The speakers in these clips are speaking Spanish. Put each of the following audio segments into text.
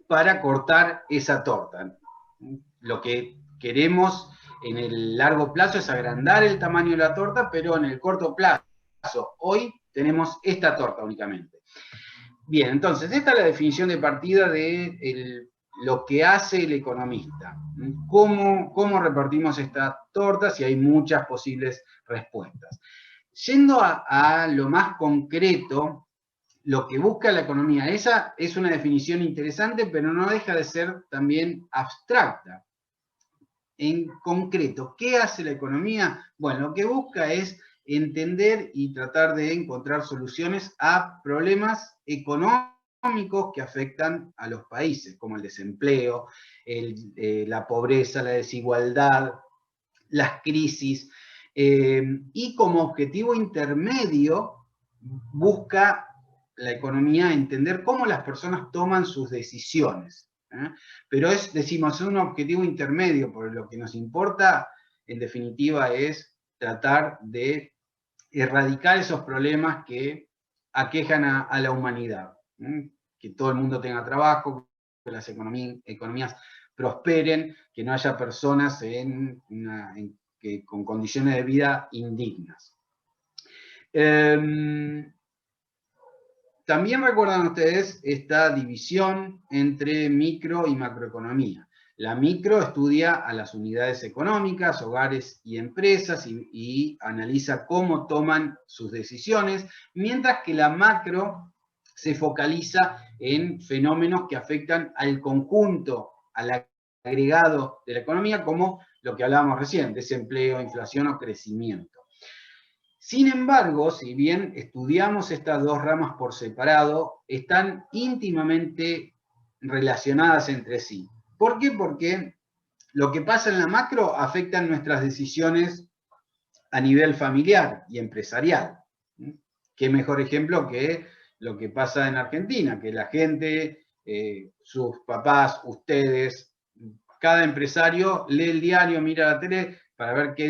para cortar esa torta. Lo que queremos en el largo plazo es agrandar el tamaño de la torta, pero en el corto plazo, hoy tenemos esta torta únicamente. Bien, entonces, esta es la definición de partida de lo que hace el economista. ¿Cómo repartimos esta torta? Si hay muchas posibles respuestas. Yendo a lo más concreto, lo que busca la economía, esa es una definición interesante, pero no deja de ser también abstracta. En concreto, ¿qué hace la economía? Bueno, lo que busca es entender y tratar de encontrar soluciones a problemas económicos que afectan a los países, como el desempleo, la pobreza, la desigualdad, las crisis, y como objetivo intermedio busca la economía entender cómo las personas toman sus decisiones. Pero decimos, es un objetivo intermedio, porque lo que nos importa, en definitiva, es tratar de erradicar esos problemas que aquejan a la humanidad. Que todo el mundo tenga trabajo, que las economías prosperen, que no haya personas con condiciones de vida indignas. También recuerdan ustedes esta división entre micro y macroeconomía. La micro estudia a las unidades económicas, hogares y empresas y analiza cómo toman sus decisiones, mientras que la macro se focaliza en fenómenos que afectan al conjunto, al agregado de la economía, como lo que hablábamos recién, desempleo, inflación o crecimiento. Sin embargo, si bien estudiamos estas dos ramas por separado, están íntimamente relacionadas entre sí. ¿Por qué? Porque lo que pasa en la macro afecta nuestras decisiones a nivel familiar y empresarial. ¿Qué mejor ejemplo que lo que pasa en Argentina? Que la gente, sus papás, ustedes, cada empresario lee el diario, mira la tele para ver qué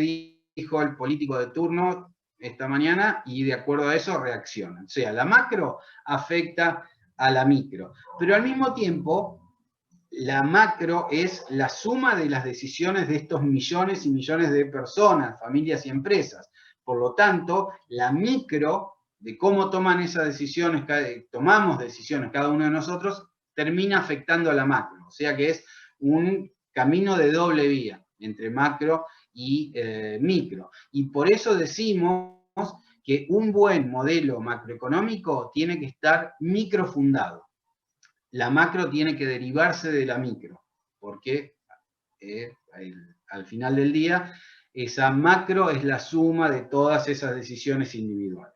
dijo el político de turno esta mañana y de acuerdo a eso reaccionan. O sea, la macro afecta a la micro. Pero al mismo tiempo, la macro es la suma de las decisiones de estos millones y millones de personas, familias y empresas. Por lo tanto, la micro, de cómo toman esas decisiones, tomamos decisiones cada uno de nosotros, termina afectando a la macro. O sea que es un camino de doble vía entre macro y micro. Y por eso decimos que un buen modelo macroeconómico tiene que estar microfundado. La macro tiene que derivarse de la micro, porque al final del día, esa macro es la suma de todas esas decisiones individuales.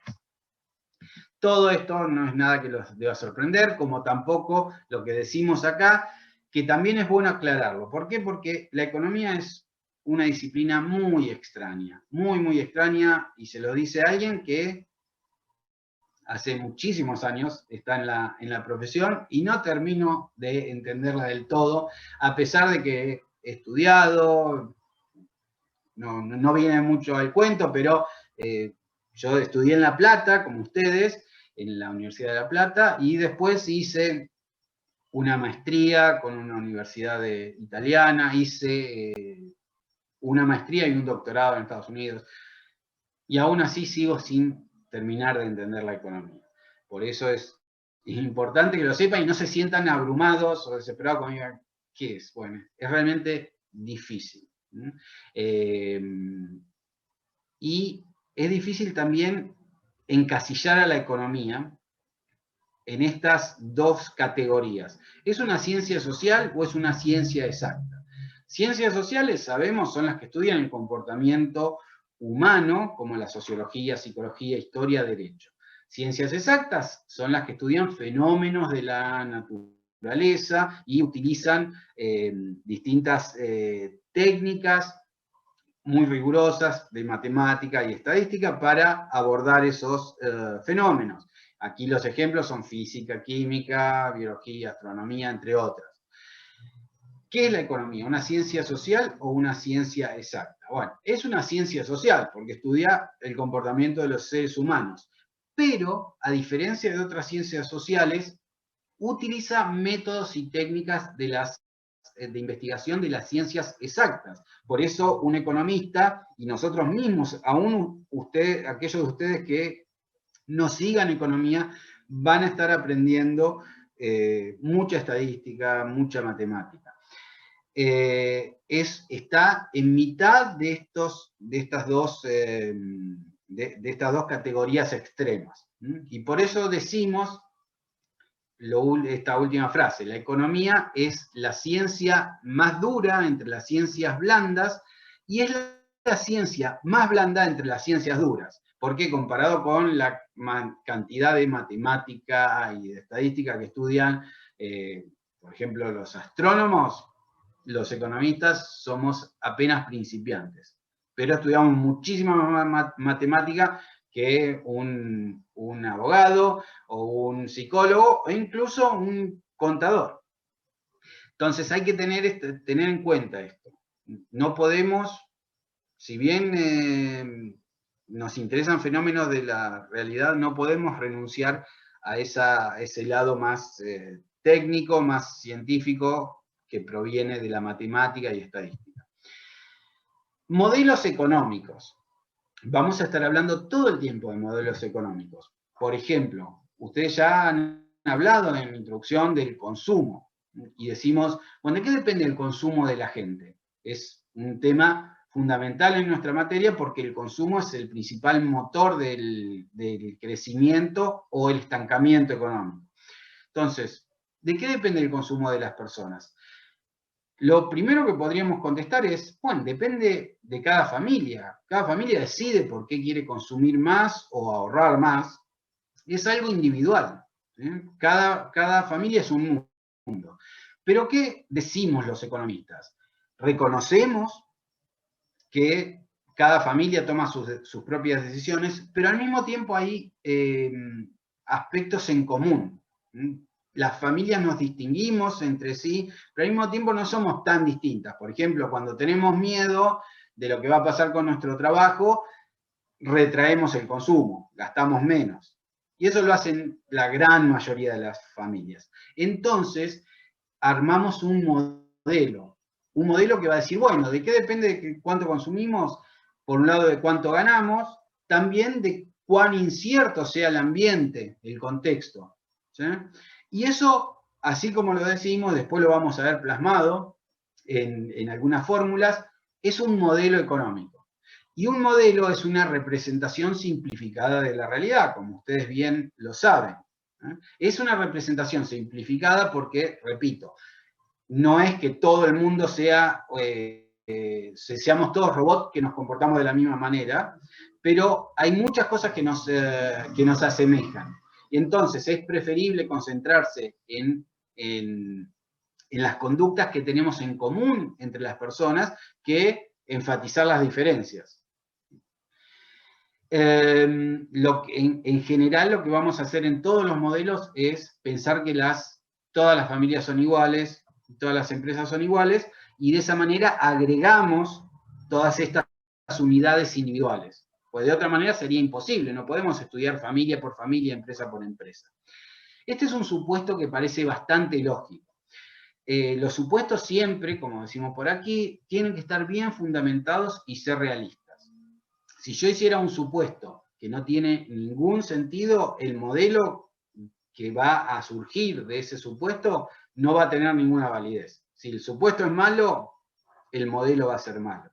Todo esto no es nada que los deba sorprender, como tampoco lo que decimos acá, que también es bueno aclararlo. ¿Por qué? Porque la economía es una disciplina muy extraña, muy extraña, y se lo dice alguien que hace muchísimos años está en la profesión y no termino de entenderla del todo, a pesar de que he estudiado, no viene mucho al cuento, pero yo estudié en La Plata, como ustedes, en la Universidad de La Plata, y después hice una maestría con una universidad italiana, hice una maestría y un doctorado en Estados Unidos, y aún así sigo sin terminar de entender la economía. Por eso es importante que lo sepan y no se sientan abrumados o desesperados cuando digan, ¿qué es? Bueno, es realmente difícil. Y es difícil también encasillar a la economía en estas dos categorías. ¿Es una ciencia social o es una ciencia exacta? Ciencias sociales, sabemos, son las que estudian el comportamiento humano, como la sociología, psicología, historia, derecho. Ciencias exactas son las que estudian fenómenos de la naturaleza y utilizan distintas técnicas muy rigurosas de matemática y estadística para abordar esos fenómenos. Aquí los ejemplos son física, química, biología, astronomía, entre otras. ¿Qué es la economía? ¿Una ciencia social o una ciencia exacta? Bueno, es una ciencia social porque estudia el comportamiento de los seres humanos, pero a diferencia de otras ciencias sociales, utiliza métodos y técnicas de investigación de las ciencias exactas. Por eso un economista, y nosotros mismos, aún aquellos de ustedes que no sigan economía, van a estar aprendiendo mucha estadística, mucha matemática. Está en mitad de estas dos categorías extremas. Y por eso decimos esta última frase: la economía es la ciencia más dura entre las ciencias blandas y es la ciencia más blanda entre las ciencias duras. Porque comparado con la cantidad de matemática y de estadística que estudian, por ejemplo, los astrónomos, los economistas somos apenas principiantes. Pero estudiamos muchísima más matemática que un abogado o un psicólogo o incluso un contador. Entonces hay que tener en cuenta esto. No podemos, si bien nos interesan fenómenos de la realidad, no podemos renunciar a ese lado más técnico, más científico, que proviene de la matemática y estadística. Modelos económicos. Vamos a estar hablando todo el tiempo de modelos económicos. Por ejemplo, ustedes ya han hablado en la introducción del consumo. Y decimos, bueno, ¿de qué depende el consumo de la gente? Es un tema fundamental en nuestra materia porque el consumo es el principal motor del crecimiento o el estancamiento económico. Entonces, ¿de qué depende el consumo de las personas? Lo primero que podríamos contestar es, bueno, depende de cada familia. Cada familia decide por qué quiere consumir más o ahorrar más. Es algo individual. Cada familia es un mundo. Pero ¿qué decimos los economistas? Reconocemos que cada familia toma sus propias decisiones, pero al mismo tiempo hay aspectos en común. Las familias nos distinguimos entre sí, pero al mismo tiempo no somos tan distintas. Por ejemplo, cuando tenemos miedo de lo que va a pasar con nuestro trabajo, retraemos el consumo, gastamos menos. Y eso lo hacen la gran mayoría de las familias. Entonces, armamos un modelo que va a decir, bueno, ¿de qué depende de cuánto consumimos? Por un lado, de cuánto ganamos, también de cuán incierto sea el ambiente, el contexto. ¿Sí? Y eso, así como lo decimos, después lo vamos a ver plasmado en algunas fórmulas, es un modelo económico. Y un modelo es una representación simplificada de la realidad, como ustedes bien lo saben. Es una representación simplificada porque, repito, no es que todo el mundo seamos todos robots que nos comportamos de la misma manera, pero hay muchas cosas que nos asemejan. Y entonces es preferible concentrarse en las conductas que tenemos en común entre las personas que enfatizar las diferencias. En general, lo que vamos a hacer en todos los modelos es pensar que todas las familias son iguales, todas las empresas son iguales, y de esa manera agregamos todas estas unidades individuales. Pues de otra manera sería imposible, no podemos estudiar familia por familia, empresa por empresa. Este es un supuesto que parece bastante lógico. Los supuestos siempre, como decimos por aquí, tienen que estar bien fundamentados y ser realistas. Si yo hiciera un supuesto que no tiene ningún sentido, el modelo que va a surgir de ese supuesto no va a tener ninguna validez. Si el supuesto es malo, el modelo va a ser malo.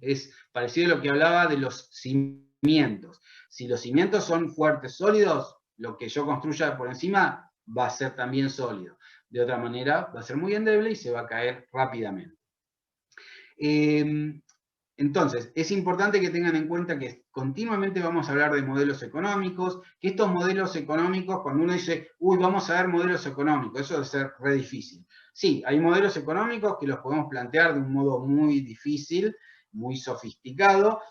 Es parecido a lo que hablaba de los cimientos. Si los cimientos son fuertes, sólidos, lo que yo construya por encima va a ser también sólido. De otra manera, va a ser muy endeble y se va a caer rápidamente. Entonces, es importante que tengan en cuenta que continuamente vamos a hablar de modelos económicos, que estos modelos económicos, cuando uno dice, uy, vamos a ver modelos económicos, eso debe ser re difícil. Sí, hay modelos económicos que los podemos plantear de un modo muy difícil, muy sofisticado,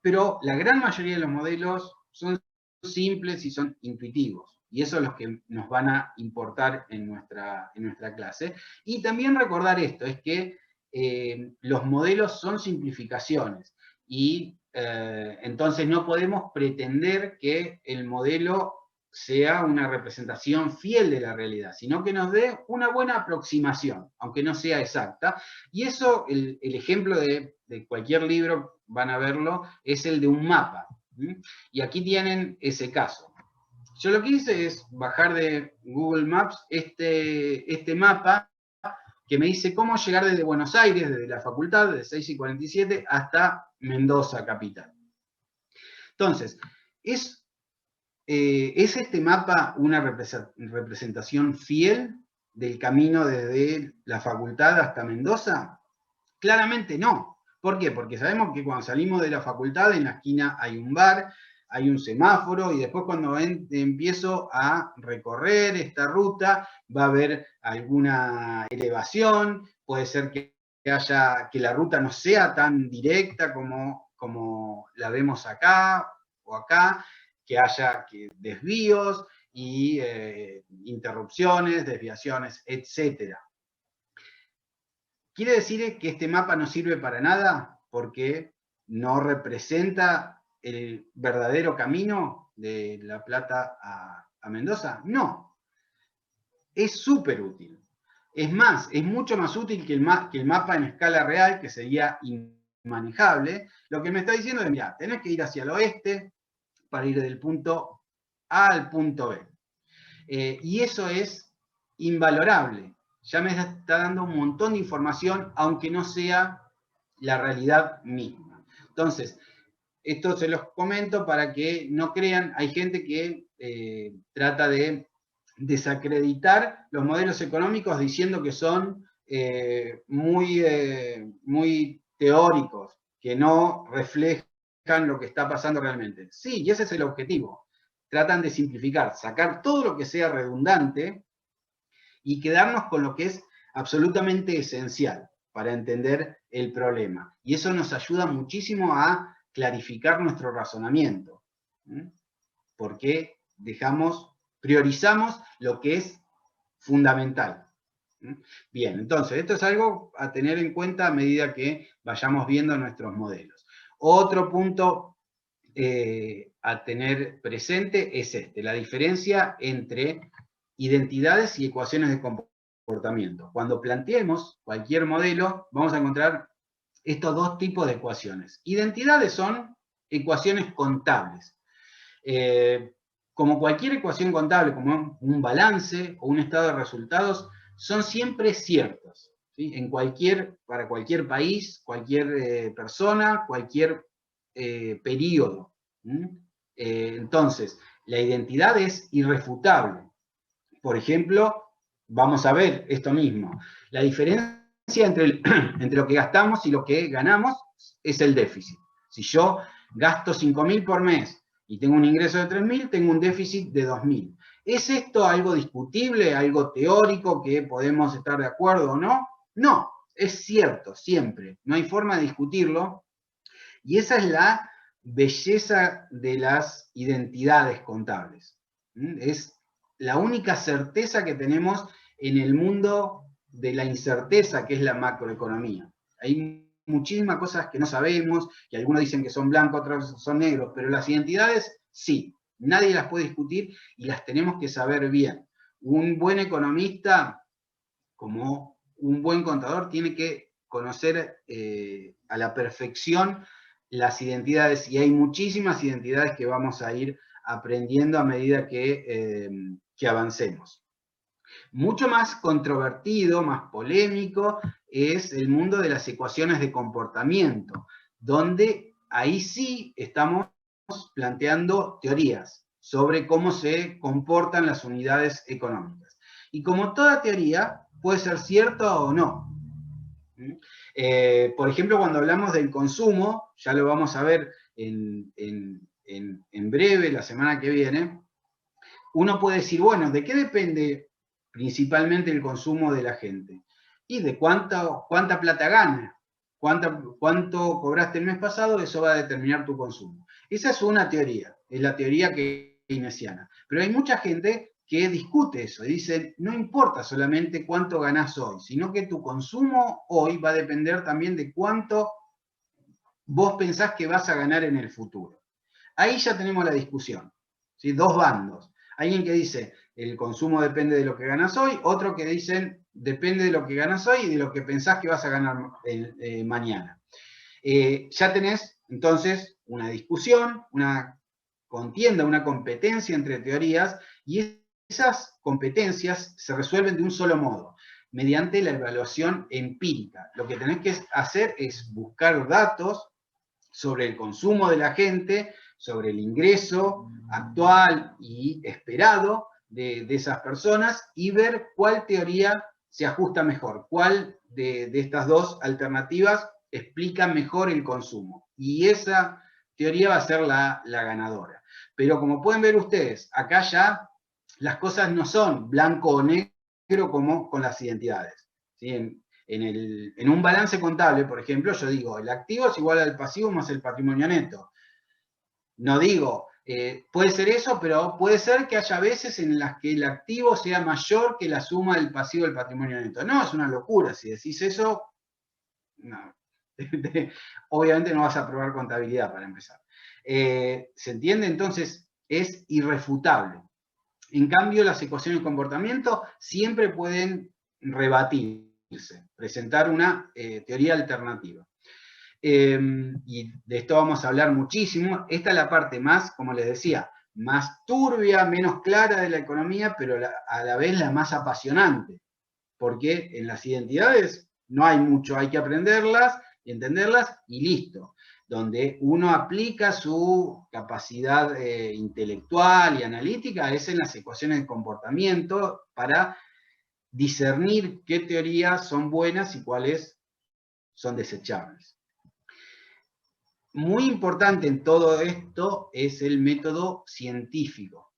pero la gran mayoría de los modelos son simples y son intuitivos. Y eso es lo que nos van a importar en nuestra clase. Y también recordar esto, es que los modelos son simplificaciones y entonces no podemos pretender que el modelo sea una representación fiel de la realidad, sino que nos dé una buena aproximación, aunque no sea exacta. Y eso, el ejemplo de cualquier libro, van a verlo, es el de un mapa. Y aquí tienen ese caso. Yo lo que hice es bajar de Google Maps este mapa que me dice cómo llegar desde Buenos Aires, desde la facultad, de 6:47, hasta Mendoza, capital. Entonces, ¿es este mapa una representación fiel del camino desde la facultad hasta Mendoza? Claramente no. ¿Por qué? Porque sabemos que cuando salimos de la facultad, en la esquina hay un bar, hay un semáforo, y después cuando empiezo a recorrer esta ruta, va a haber alguna elevación, puede ser que la ruta no sea tan directa como la vemos acá o acá, que haya desvíos y interrupciones, desviaciones, etc. ¿Quiere decir que este mapa no sirve para nada porque no representa el verdadero camino de La Plata a Mendoza? No, es súper útil. Es más, es mucho más útil que el mapa en escala real, que sería inmanejable. Lo que me está diciendo es, mira, tenés que ir hacia el oeste para ir del punto A al punto B. Y eso es invalorable. Ya me está dando un montón de información, aunque no sea la realidad misma. Entonces, esto se los comento para que no crean, hay gente que trata de desacreditar los modelos económicos diciendo que son muy teóricos, que no reflejan lo que está pasando realmente. Sí, y ese es el objetivo. Tratan de simplificar, sacar todo lo que sea redundante y quedarnos con lo que es absolutamente esencial para entender el problema. Y eso nos ayuda muchísimo a clarificar nuestro razonamiento, porque priorizamos lo que es fundamental. Bien, entonces, esto es algo a tener en cuenta a medida que vayamos viendo nuestros modelos. Otro punto a tener presente es la diferencia entre identidades y ecuaciones de comportamiento. Cuando planteemos cualquier modelo, vamos a encontrar estos dos tipos de ecuaciones. Identidades son ecuaciones contables. Como cualquier ecuación contable, como un balance o un estado de resultados, son siempre ciertos, ¿sí? Para cualquier país, cualquier persona, cualquier periodo. Entonces, la identidad es irrefutable. Por ejemplo, vamos a ver esto mismo. La diferencia entre lo que gastamos y lo que ganamos es el déficit. Si yo gasto 5.000 por mes y tengo un ingreso de 3.000, tengo un déficit de 2.000. ¿Es esto algo discutible, algo teórico que podemos estar de acuerdo o no? No, es cierto, siempre. No hay forma de discutirlo. Y esa es la belleza de las identidades contables. Es la única certeza que tenemos en el mundo de la incerteza, que es la macroeconomía. Hay muchísimas cosas que no sabemos, y algunos dicen que son blancos, otros son negros, pero las identidades sí, nadie las puede discutir y las tenemos que saber bien. Un buen economista, como un buen contador, tiene que conocer a la perfección las identidades, y hay muchísimas identidades que vamos a ir aprendiendo a medida que avancemos. Mucho más controvertido, más polémico, es el mundo de las ecuaciones de comportamiento, donde ahí sí estamos planteando teorías sobre cómo se comportan las unidades económicas. Y como toda teoría, puede ser cierta o no. Por ejemplo, cuando hablamos del consumo, ya lo vamos a ver en breve, la semana que viene, uno puede decir, bueno, ¿de qué depende principalmente el consumo de la gente? Y de cuánta plata gana, cuánto cobraste el mes pasado, eso va a determinar tu consumo. Esa es una teoría, es la teoría keynesiana. Pero hay mucha gente que discute eso y dice, no importa solamente cuánto ganás hoy, sino que tu consumo hoy va a depender también de cuánto vos pensás que vas a ganar en el futuro. Ahí ya tenemos la discusión, ¿sí? Dos bandos. Alguien que dice, el consumo depende de lo que ganas hoy, otro que dicen, depende de lo que ganas hoy y de lo que pensás que vas a ganar mañana. Ya tenés, entonces, una discusión, una contienda, una competencia entre teorías, y esas competencias se resuelven de un solo modo, mediante la evaluación empírica. Lo que tenés que hacer es buscar datos sobre el consumo de la gente, sobre el ingreso actual y esperado de esas personas, y ver cuál teoría se ajusta mejor, cuál de estas dos alternativas explica mejor el consumo. Y esa teoría va a ser la ganadora. Pero como pueden ver ustedes, acá ya las cosas no son blanco o negro como con las identidades. ¿Sí? En un balance contable, por ejemplo, yo digo, el activo es igual al pasivo más el patrimonio neto. No digo, puede ser eso, pero puede ser que haya veces en las que el activo sea mayor que la suma del pasivo del patrimonio neto. No, es una locura. Si decís eso, no. Obviamente no vas a probar contabilidad para empezar. ¿Se entiende? Entonces, es irrefutable. En cambio, las ecuaciones de comportamiento siempre pueden rebatirse, presentar una teoría alternativa. Y de esto vamos a hablar muchísimo. Esta es la parte más, como les decía, más turbia, menos clara de la economía, pero a la vez la más apasionante. Porque en las identidades no hay mucho, hay que aprenderlas y entenderlas y listo. Donde uno aplica su capacidad intelectual y analítica es en las ecuaciones de comportamiento para discernir qué teorías son buenas y cuáles son desechables. Muy importante en todo esto es el método científico.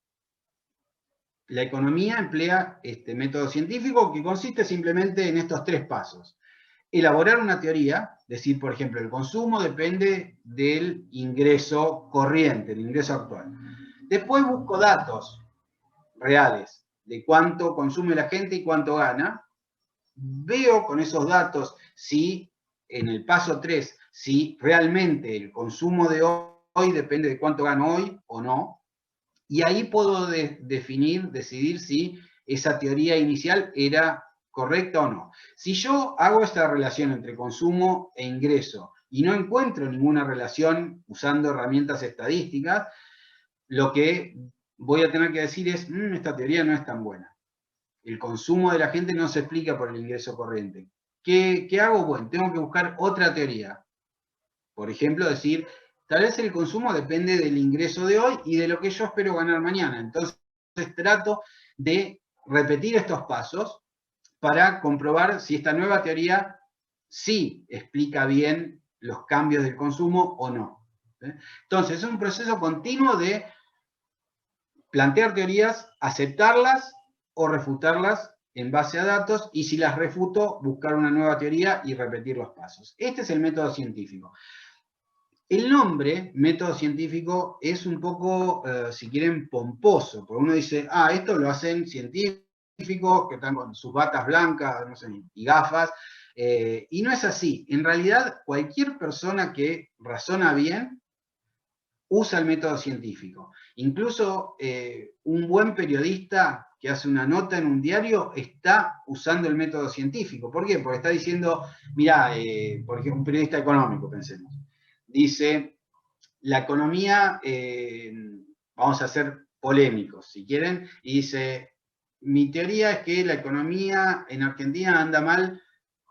La economía emplea este método científico que consiste simplemente en estos 3 pasos. Elaborar una teoría, decir, por ejemplo, el consumo depende del ingreso corriente, el ingreso actual. Después busco datos reales de cuánto consume la gente y cuánto gana. Veo con esos datos si en el paso 3, si realmente el consumo de hoy depende de cuánto gano hoy o no. Y ahí puedo decidir si esa teoría inicial era correcta o no. Si yo hago esta relación entre consumo e ingreso y no encuentro ninguna relación usando herramientas estadísticas, lo que voy a tener que decir es, esta teoría no es tan buena. El consumo de la gente no se explica por el ingreso corriente. ¿Qué hago? Bueno, tengo que buscar otra teoría. Por ejemplo, decir, tal vez el consumo depende del ingreso de hoy y de lo que yo espero ganar mañana. Entonces trato de repetir estos pasos para comprobar si esta nueva teoría sí explica bien los cambios del consumo o no. Entonces es un proceso continuo de plantear teorías, aceptarlas o refutarlas en base a datos, y si las refuto, buscar una nueva teoría y repetir los pasos. Este es el método científico. El nombre, método científico, es un poco, si quieren, pomposo, porque uno dice, esto lo hacen científicos que están con sus batas blancas, no sé, y gafas, y no es así. En realidad, cualquier persona que razona bien usa el método científico. Incluso un buen periodista que hace una nota en un diario está usando el método científico. ¿Por qué? Porque está diciendo, mirá, por ejemplo, un periodista económico, pensemos, dice, la economía, vamos a ser polémicos, si quieren, y dice, mi teoría es que la economía en Argentina anda mal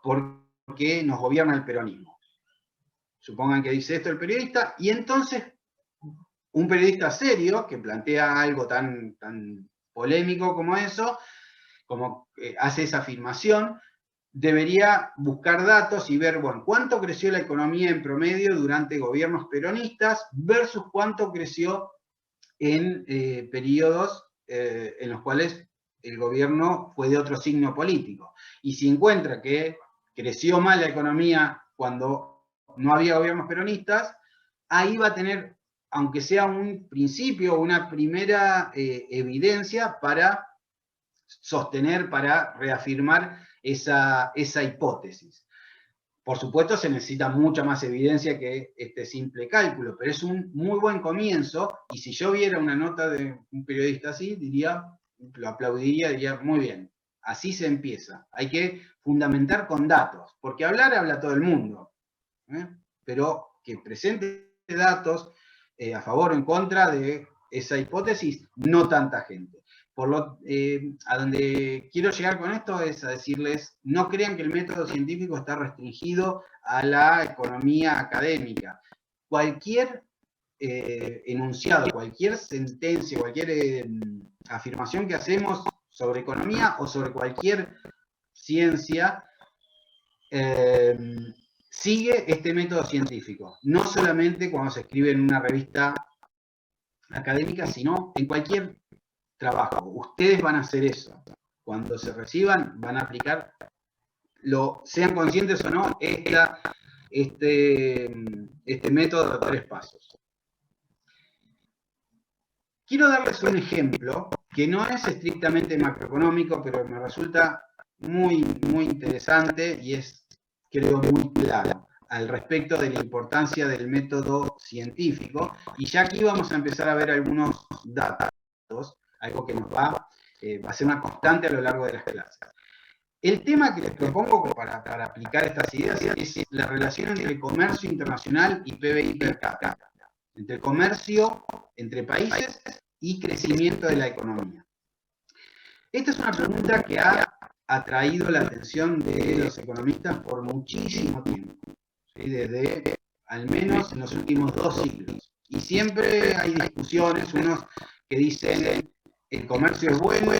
porque nos gobierna el peronismo. Supongan que dice esto el periodista, y entonces un periodista serio que plantea algo tan polémico como eso, como hace esa afirmación, debería buscar datos y ver, bueno, cuánto creció la economía en promedio durante gobiernos peronistas versus cuánto creció en periodos en los cuales el gobierno fue de otro signo político. Y si encuentra que creció mal la economía cuando no había gobiernos peronistas, ahí va a tener, aunque sea un principio, una primera evidencia para sostener, para reafirmar esa hipótesis. Por supuesto, se necesita mucha más evidencia que este simple cálculo, pero es un muy buen comienzo, y si yo viera una nota de un periodista así, lo aplaudiría, diría, muy bien, así se empieza. Hay que fundamentar con datos, porque habla todo el mundo, pero que presente datos a favor o en contra de esa hipótesis, no tanta gente. A donde quiero llegar con esto es a decirles, no crean que el método científico está restringido a la economía académica. Cualquier enunciado, cualquier sentencia, cualquier afirmación que hacemos sobre economía o sobre cualquier ciencia, sigue este método científico. No solamente cuando se escribe en una revista académica, sino en cualquier trabajo. Ustedes van a hacer eso. Cuando se reciban, van a aplicar, sean conscientes o no, este método de 3 pasos. Quiero darles un ejemplo que no es estrictamente macroeconómico, pero me resulta muy, muy interesante y es, creo, muy claro al respecto de la importancia del método científico. Y ya aquí vamos a empezar a ver algunos datos, algo que nos va a ser una constante a lo largo de las clases. El tema que les propongo para aplicar estas ideas es la relación entre el comercio internacional y PBI per cápita, entre comercio entre países y crecimiento de la economía. Esta es una pregunta que ha atraído la atención de los economistas por muchísimo tiempo, ¿sí? Desde al menos en los últimos 2 siglos. Y siempre hay discusiones, unos que dicen el comercio es bueno,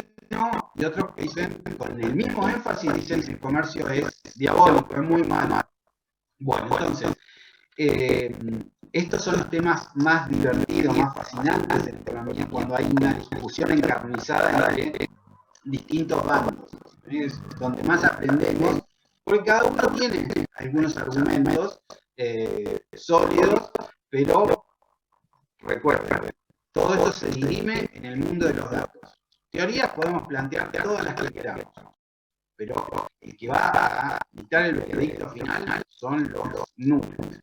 y otros que dicen, con el mismo énfasis, dicen que el comercio es diabólico, es muy malo. Bueno, entonces, estos son los temas más divertidos, más fascinantes de la economía, cuando hay una discusión encarnizada entre distintos bandos. Es donde más aprendemos, porque cada uno tiene algunos argumentos sólidos, pero recuerden, todo esto se dirime en el mundo de los datos. Teorías podemos plantear todas las que queramos, pero el que va a dictar el veredicto final son los números.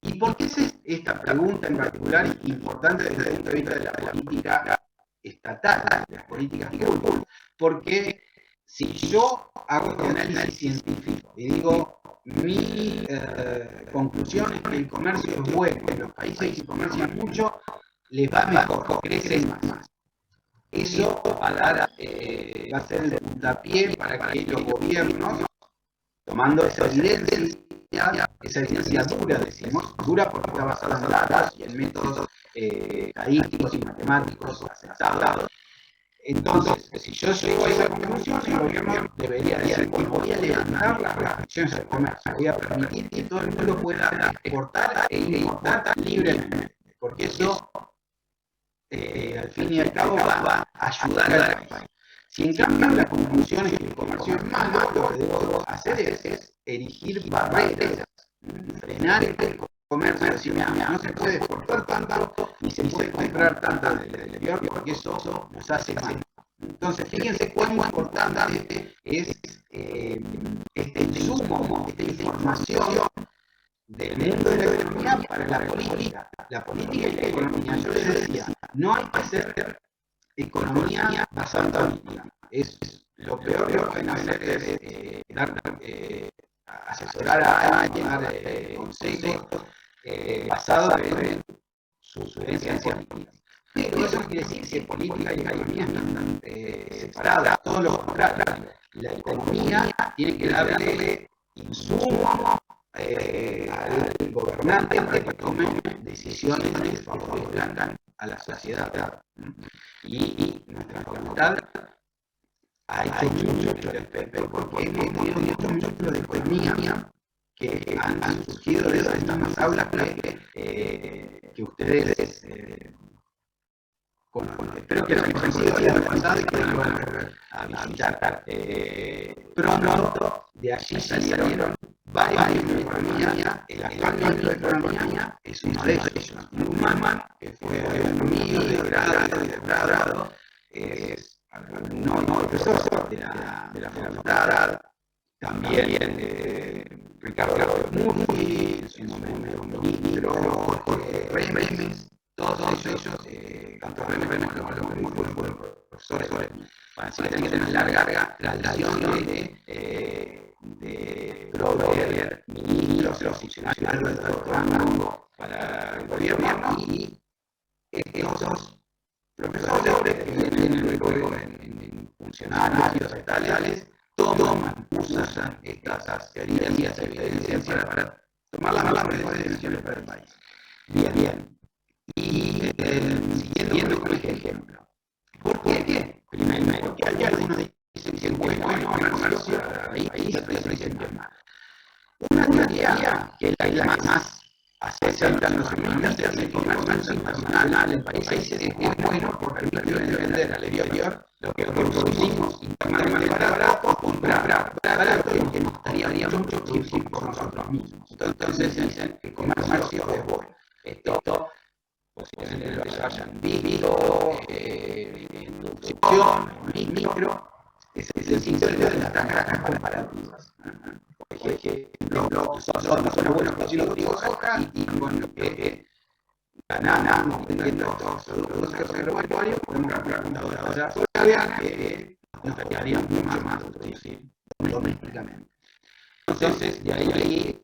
¿Y por qué es esta pregunta en particular importante desde el punto de vista de la política estatal, de las políticas públicas? Porque si yo hago un análisis científico y digo, mi conclusión es que el comercio es bueno, en los países que comercian mucho les va mejor, crecen más. Eso va a ser el puntapié para que los gobiernos, tomando esa evidencia dura, decimos, dura porque está basada en datos y en métodos estadísticos y matemáticos aceptados. Entonces, si yo llego a esa conclusión, el gobierno debería decir, bueno, voy a levantar las restricciones al comercio, voy a permitir que todo el mundo pueda exportar e importar libremente, porque eso, al fin y al cabo, va a ayudar al país. Si en cambio la conclusión es que el comercio es malo, lo que debo hacer es erigir barreras, frenar el comercio, decir, no se puede exportar tanto, ni se puede comprar tanto del exterior, porque eso nos hace mal. Entonces, fíjense cuán importante es este insumo, esta información del mundo de la economía para la política. La política y la economía, yo les decía, no hay que hacer economía basada en política. Es lo peor que pueden hacer es asesorar a alguien, dar consejos basados en sugerencias políticas. Pero eso no quiere decir que política y economía están separadas, todo lo contrario. La economía tiene que darle insumo al gobernante para que tome decisiones que favorezcan a la sociedad. Y nuestra facultad ha hecho mucho al respecto, porque hemos tenido muchos ejemplos de economía que han surgido de estas más aulas que ustedes espero que lo hayan conocido el año pasado y que lo van a visitar pronto. De allí salieron varios libros de economía. El actual libro de economía es uno de ellos, Newman, que fue mío de grado y de grado, es un profesor de la facultad, también Ricardo Murphy, en su momento ministro, Jorge Remes, todos ellos, tanto Remes como los Murphy, profesores, van a tener una larga tradición de proveer ministros, funcionarios de alto rango para el gobierno, y estos profesores que vienen luego en funcionarios estatales toman, usan estas teorías y evidencias para tomar las mejores decisiones para el país. Bien. Y siguiendo con este ejemplo. ¿Por qué? Primero, porque hay algunos dicen que es bueno comercio para el país, otros dicen que es malo. Una teoría que es la que más aceptan los economistas es el comercio internacional en países es bueno porque permite vender al exterior lo que producimos internamente barato, comprar barato y que nos estaría mucho tiempo por nosotros mismos. Entonces dicen que el comercio es bueno. Esto posiblemente lo hayan visto en introducción, en micro, es el síntoma de las granjas comparativas. Por ejemplo, nosotros somos buenos cocinos de soja y con lo que ganamos vendiendo estos productos agropecuarios podemos comprar computadoras. O sea, vean que nos estarían mucho más producir domésticamente. Entonces, de ahí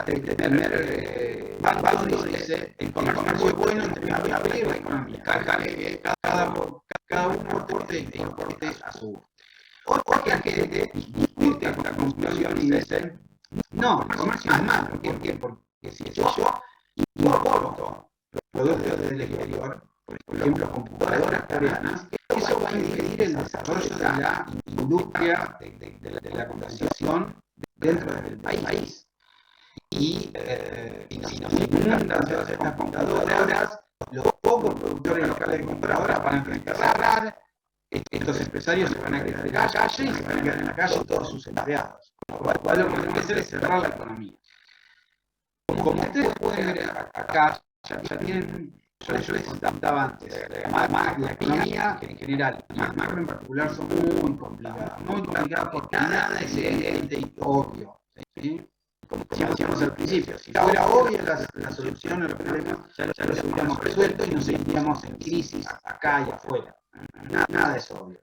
el primer bando dice, el comercio es bueno entre la vida y la economía. Cada uno aporte y importe a su gusto. Otra gente discute esta conclusión y dicen, no, el comercio es malo. ¿Por qué? Porque si yo importo productos del exterior, por ejemplo, computadoras coreanas, eso va a impedir el desarrollo de la industria de la computación dentro del país. Y si nos inundan todas estas computadoras, los pocos productores locales de computadoras van a tener que cerrar, estos empresarios se van a quedar en la calle y se van a quedar en la calle todos sus empleados. Lo cual lo que van a hacer es cerrar la economía. Como ustedes pueden ver acá, ya tienen, yo les contaba antes, la economía en general, y el macro en particular, son muy complicadas porque nada es evidente y obvio. ¿Sí? Como decíamos al principio, si fuera obvia la solución a los problemas, ya los hubiéramos resuelto y nos seguiríamos en crisis acá y afuera. Nada es obvio.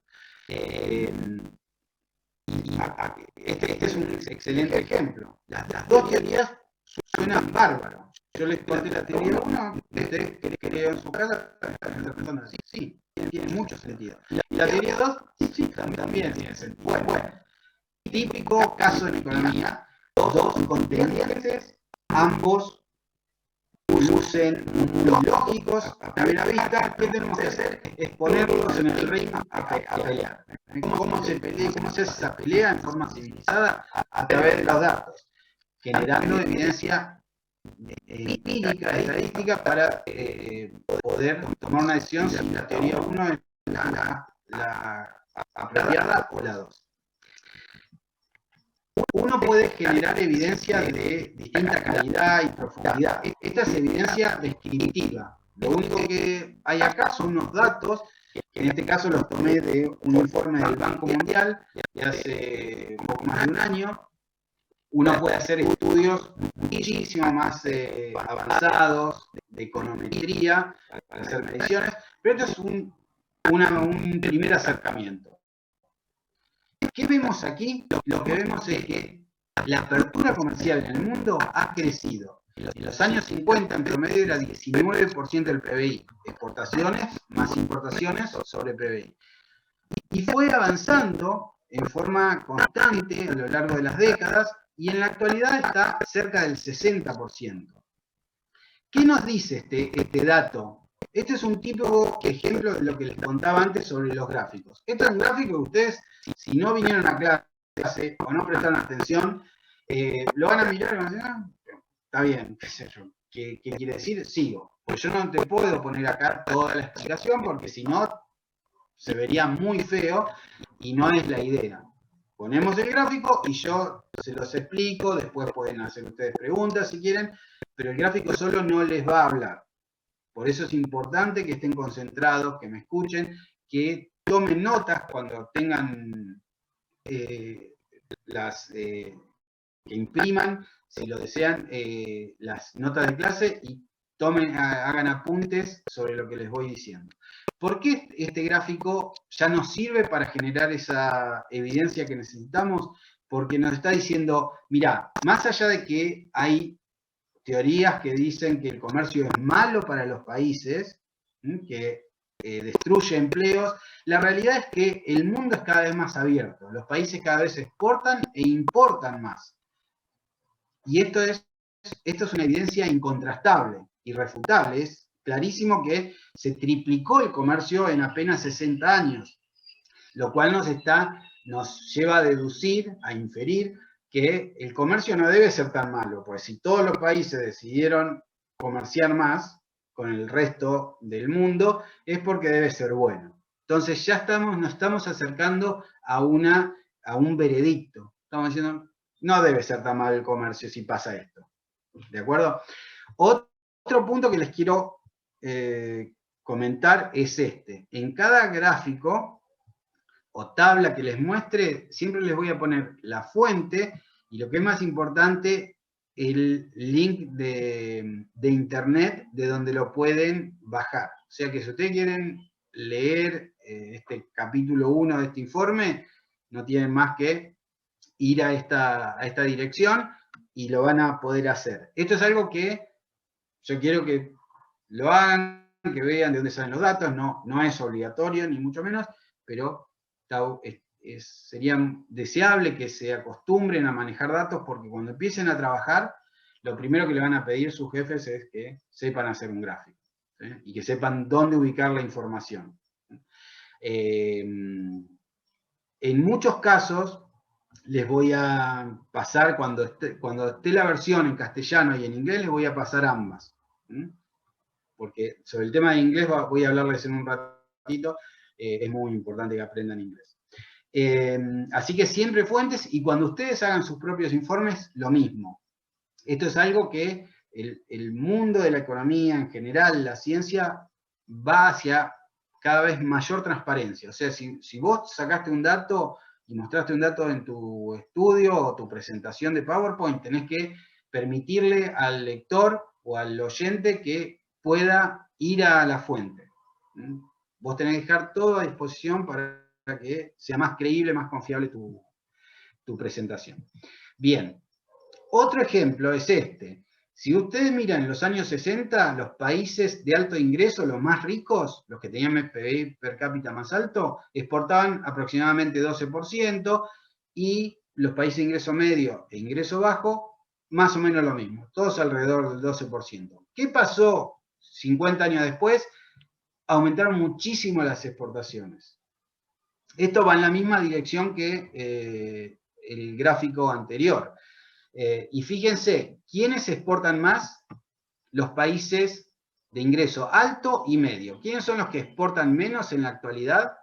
Este es un excelente ejemplo. Las dos teorías suenan bárbaros. Yo les conté la teoría 1, ustedes creen en su casa, pensando así, sí, tiene mucho sentido. Y la teoría 2, sí, también tiene sentido. Bueno, típico caso en economía, dos contendientes, ambos lucen muy lógicos a primera vista. ¿Qué tenemos que hacer? Es ponerlos en el ring a pelear. ¿Cómo se pelea? ¿Cómo se hace esa pelea en forma civilizada? A través de los datos, generando evidencia empírica, estadística, para poder tomar una decisión si la teoría 1 es la apropiada o la 2. Uno puede generar evidencia de distinta calidad y profundidad. Esta es evidencia descriptiva. Lo único que hay acá son unos datos, que en este caso los tomé de un informe del Banco Mundial de hace un poco más de un año. Uno puede hacer estudios muchísimo más avanzados de econometría para hacer mediciones, pero esto es un primer acercamiento. ¿Qué vemos aquí? Lo que vemos es que la apertura comercial en el mundo ha crecido. En los años 50 en promedio era 19% del PBI, exportaciones más importaciones sobre PBI. Y fue avanzando en forma constante a lo largo de las décadas y en la actualidad está cerca del 60%. ¿Qué nos dice este dato? Este es un típico ejemplo de lo que les contaba antes sobre los gráficos. Este es un gráfico que ustedes, si no vinieron a clase o no prestaron atención, lo van a mirar y van a decir, está bien, qué sé yo. ¿Qué quiere decir? Sigo. Pues yo no te puedo poner acá toda la explicación porque si no se vería muy feo y no es la idea. Ponemos el gráfico y yo se los explico, después pueden hacer ustedes preguntas si quieren, pero el gráfico solo no les va a hablar. Por eso es importante que estén concentrados, que me escuchen, que tomen notas cuando tengan que impriman, si lo desean, las notas de clase y hagan apuntes sobre lo que les voy diciendo. ¿Por qué este gráfico ya nos sirve para generar esa evidencia que necesitamos? Porque nos está diciendo, mira, más allá de que hay teorías que dicen que el comercio es malo para los países, que destruye empleos, la realidad es que el mundo es cada vez más abierto, los países cada vez exportan e importan más. Y esto es una evidencia incontrastable, irrefutable, es clarísimo que se triplicó el comercio en apenas 60 años, lo cual nos lleva a deducir, a inferir, que el comercio no debe ser tan malo, pues si todos los países decidieron comerciar más con el resto del mundo, es porque debe ser bueno. Entonces ya nos estamos acercando a un veredicto. Estamos diciendo, no debe ser tan mal el comercio si pasa esto. ¿De acuerdo? Otro punto que les quiero comentar es este. En cada gráfico o tabla que les muestre, siempre les voy a poner la fuente y lo que es más importante, el link de internet de donde lo pueden bajar. O sea que si ustedes quieren leer este capítulo 1 de este informe, no tienen más que ir a esta dirección y lo van a poder hacer. Esto es algo que yo quiero que lo hagan, que vean de dónde salen los datos, no es obligatorio ni mucho menos, pero sería deseable que se acostumbren a manejar datos porque cuando empiecen a trabajar, lo primero que le van a pedir sus jefes es que sepan hacer un gráfico, ¿sí? Y que sepan dónde ubicar la información. En muchos casos, les voy a pasar, cuando esté la versión en castellano y en inglés, les voy a pasar ambas. Porque sobre el tema de inglés voy a hablarles en un ratito, es muy importante que aprendan inglés. Así que siempre fuentes, y cuando ustedes hagan sus propios informes, lo mismo. Esto es algo que el mundo de la economía en general, la ciencia, va hacia cada vez mayor transparencia. O sea, si vos sacaste un dato y mostraste un dato en tu estudio o tu presentación de PowerPoint, tenés que permitirle al lector o al oyente que pueda ir a la fuente. Vos tenés que dejar todo a disposición para que sea más creíble, más confiable tu presentación. Bien, otro ejemplo es este. Si ustedes miran en los años 60, los países de alto ingreso, los más ricos, los que tenían PBI per cápita más alto, exportaban aproximadamente 12%, y los países de ingreso medio e ingreso bajo, más o menos lo mismo, todos alrededor del 12%. ¿Qué pasó 50 años después? Aumentaron muchísimo las exportaciones. Esto va en la misma dirección que el gráfico anterior. Y fíjense, ¿quiénes exportan más? Los países de ingreso alto y medio. ¿Quiénes son los que exportan menos en la actualidad?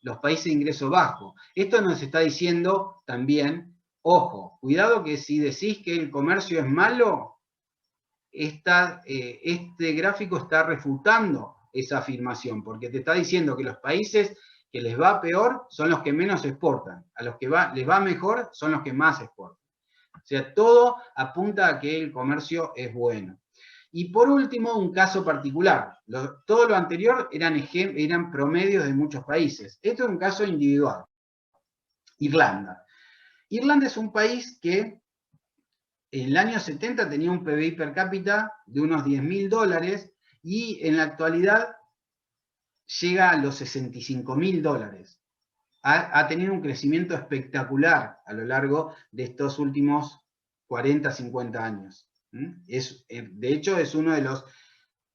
Los países de ingreso bajo. Esto nos está diciendo también, ojo, cuidado que si decís que el comercio es malo, este gráfico está refutando esa afirmación, porque te está diciendo que los países que les va peor son los que menos exportan, a los que les va mejor son los que más exportan. O sea, todo apunta a que el comercio es bueno. Y por último, un caso particular. Todo lo anterior eran promedios de muchos países. Esto es un caso individual. Irlanda. Irlanda es un país que en el año 70 tenía un PBI per cápita de unos $10.000 y en la actualidad llega a los $65.000. Ha tenido un crecimiento espectacular a lo largo de estos últimos 40, 50 años. De hecho, es uno de los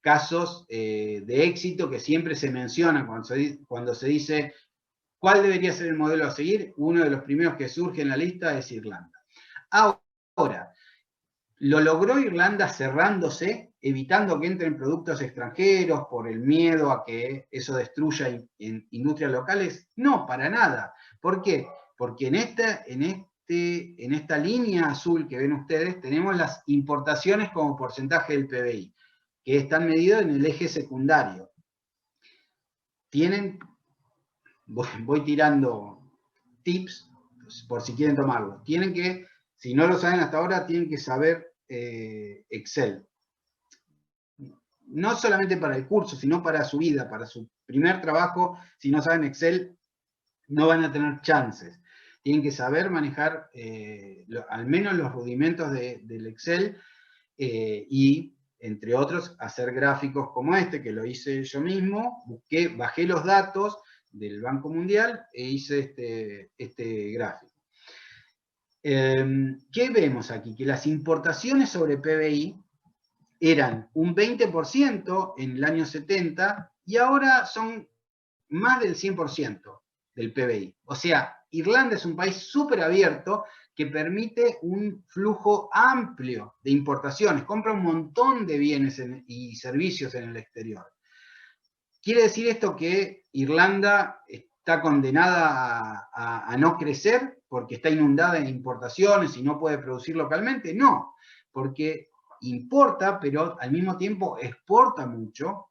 casos de éxito que siempre se menciona cuando se dice cuál debería ser el modelo a seguir. Uno de los primeros que surge en la lista es Irlanda. Ahora, ¿lo logró Irlanda cerrándose, evitando que entren productos extranjeros por el miedo a que eso destruya industrias locales? No, para nada. ¿Por qué? Porque en esta línea azul que ven ustedes tenemos las importaciones como porcentaje del PBI, que están medidos en el eje secundario. Voy tirando tips por si quieren tomarlo. Tienen que, si no lo saben hasta ahora, tienen que saber Excel. No solamente para el curso, sino para su vida, para su primer trabajo. Si no saben Excel, no van a tener chances. Tienen que saber manejar al menos los rudimentos del Excel y, entre otros, hacer gráficos como este, que lo hice yo mismo. Bajé los datos del Banco Mundial e hice este gráfico. ¿Qué vemos aquí? Que las importaciones sobre PBI eran un 20% en el año 70 y ahora son más del 100% del PBI. O sea, Irlanda es un país súper abierto que permite un flujo amplio de importaciones, compra un montón de bienes y servicios en el exterior. ¿Quiere decir esto que Irlanda está condenada a no crecer porque está inundada en importaciones y no puede producir localmente? No, porque importa, pero al mismo tiempo exporta mucho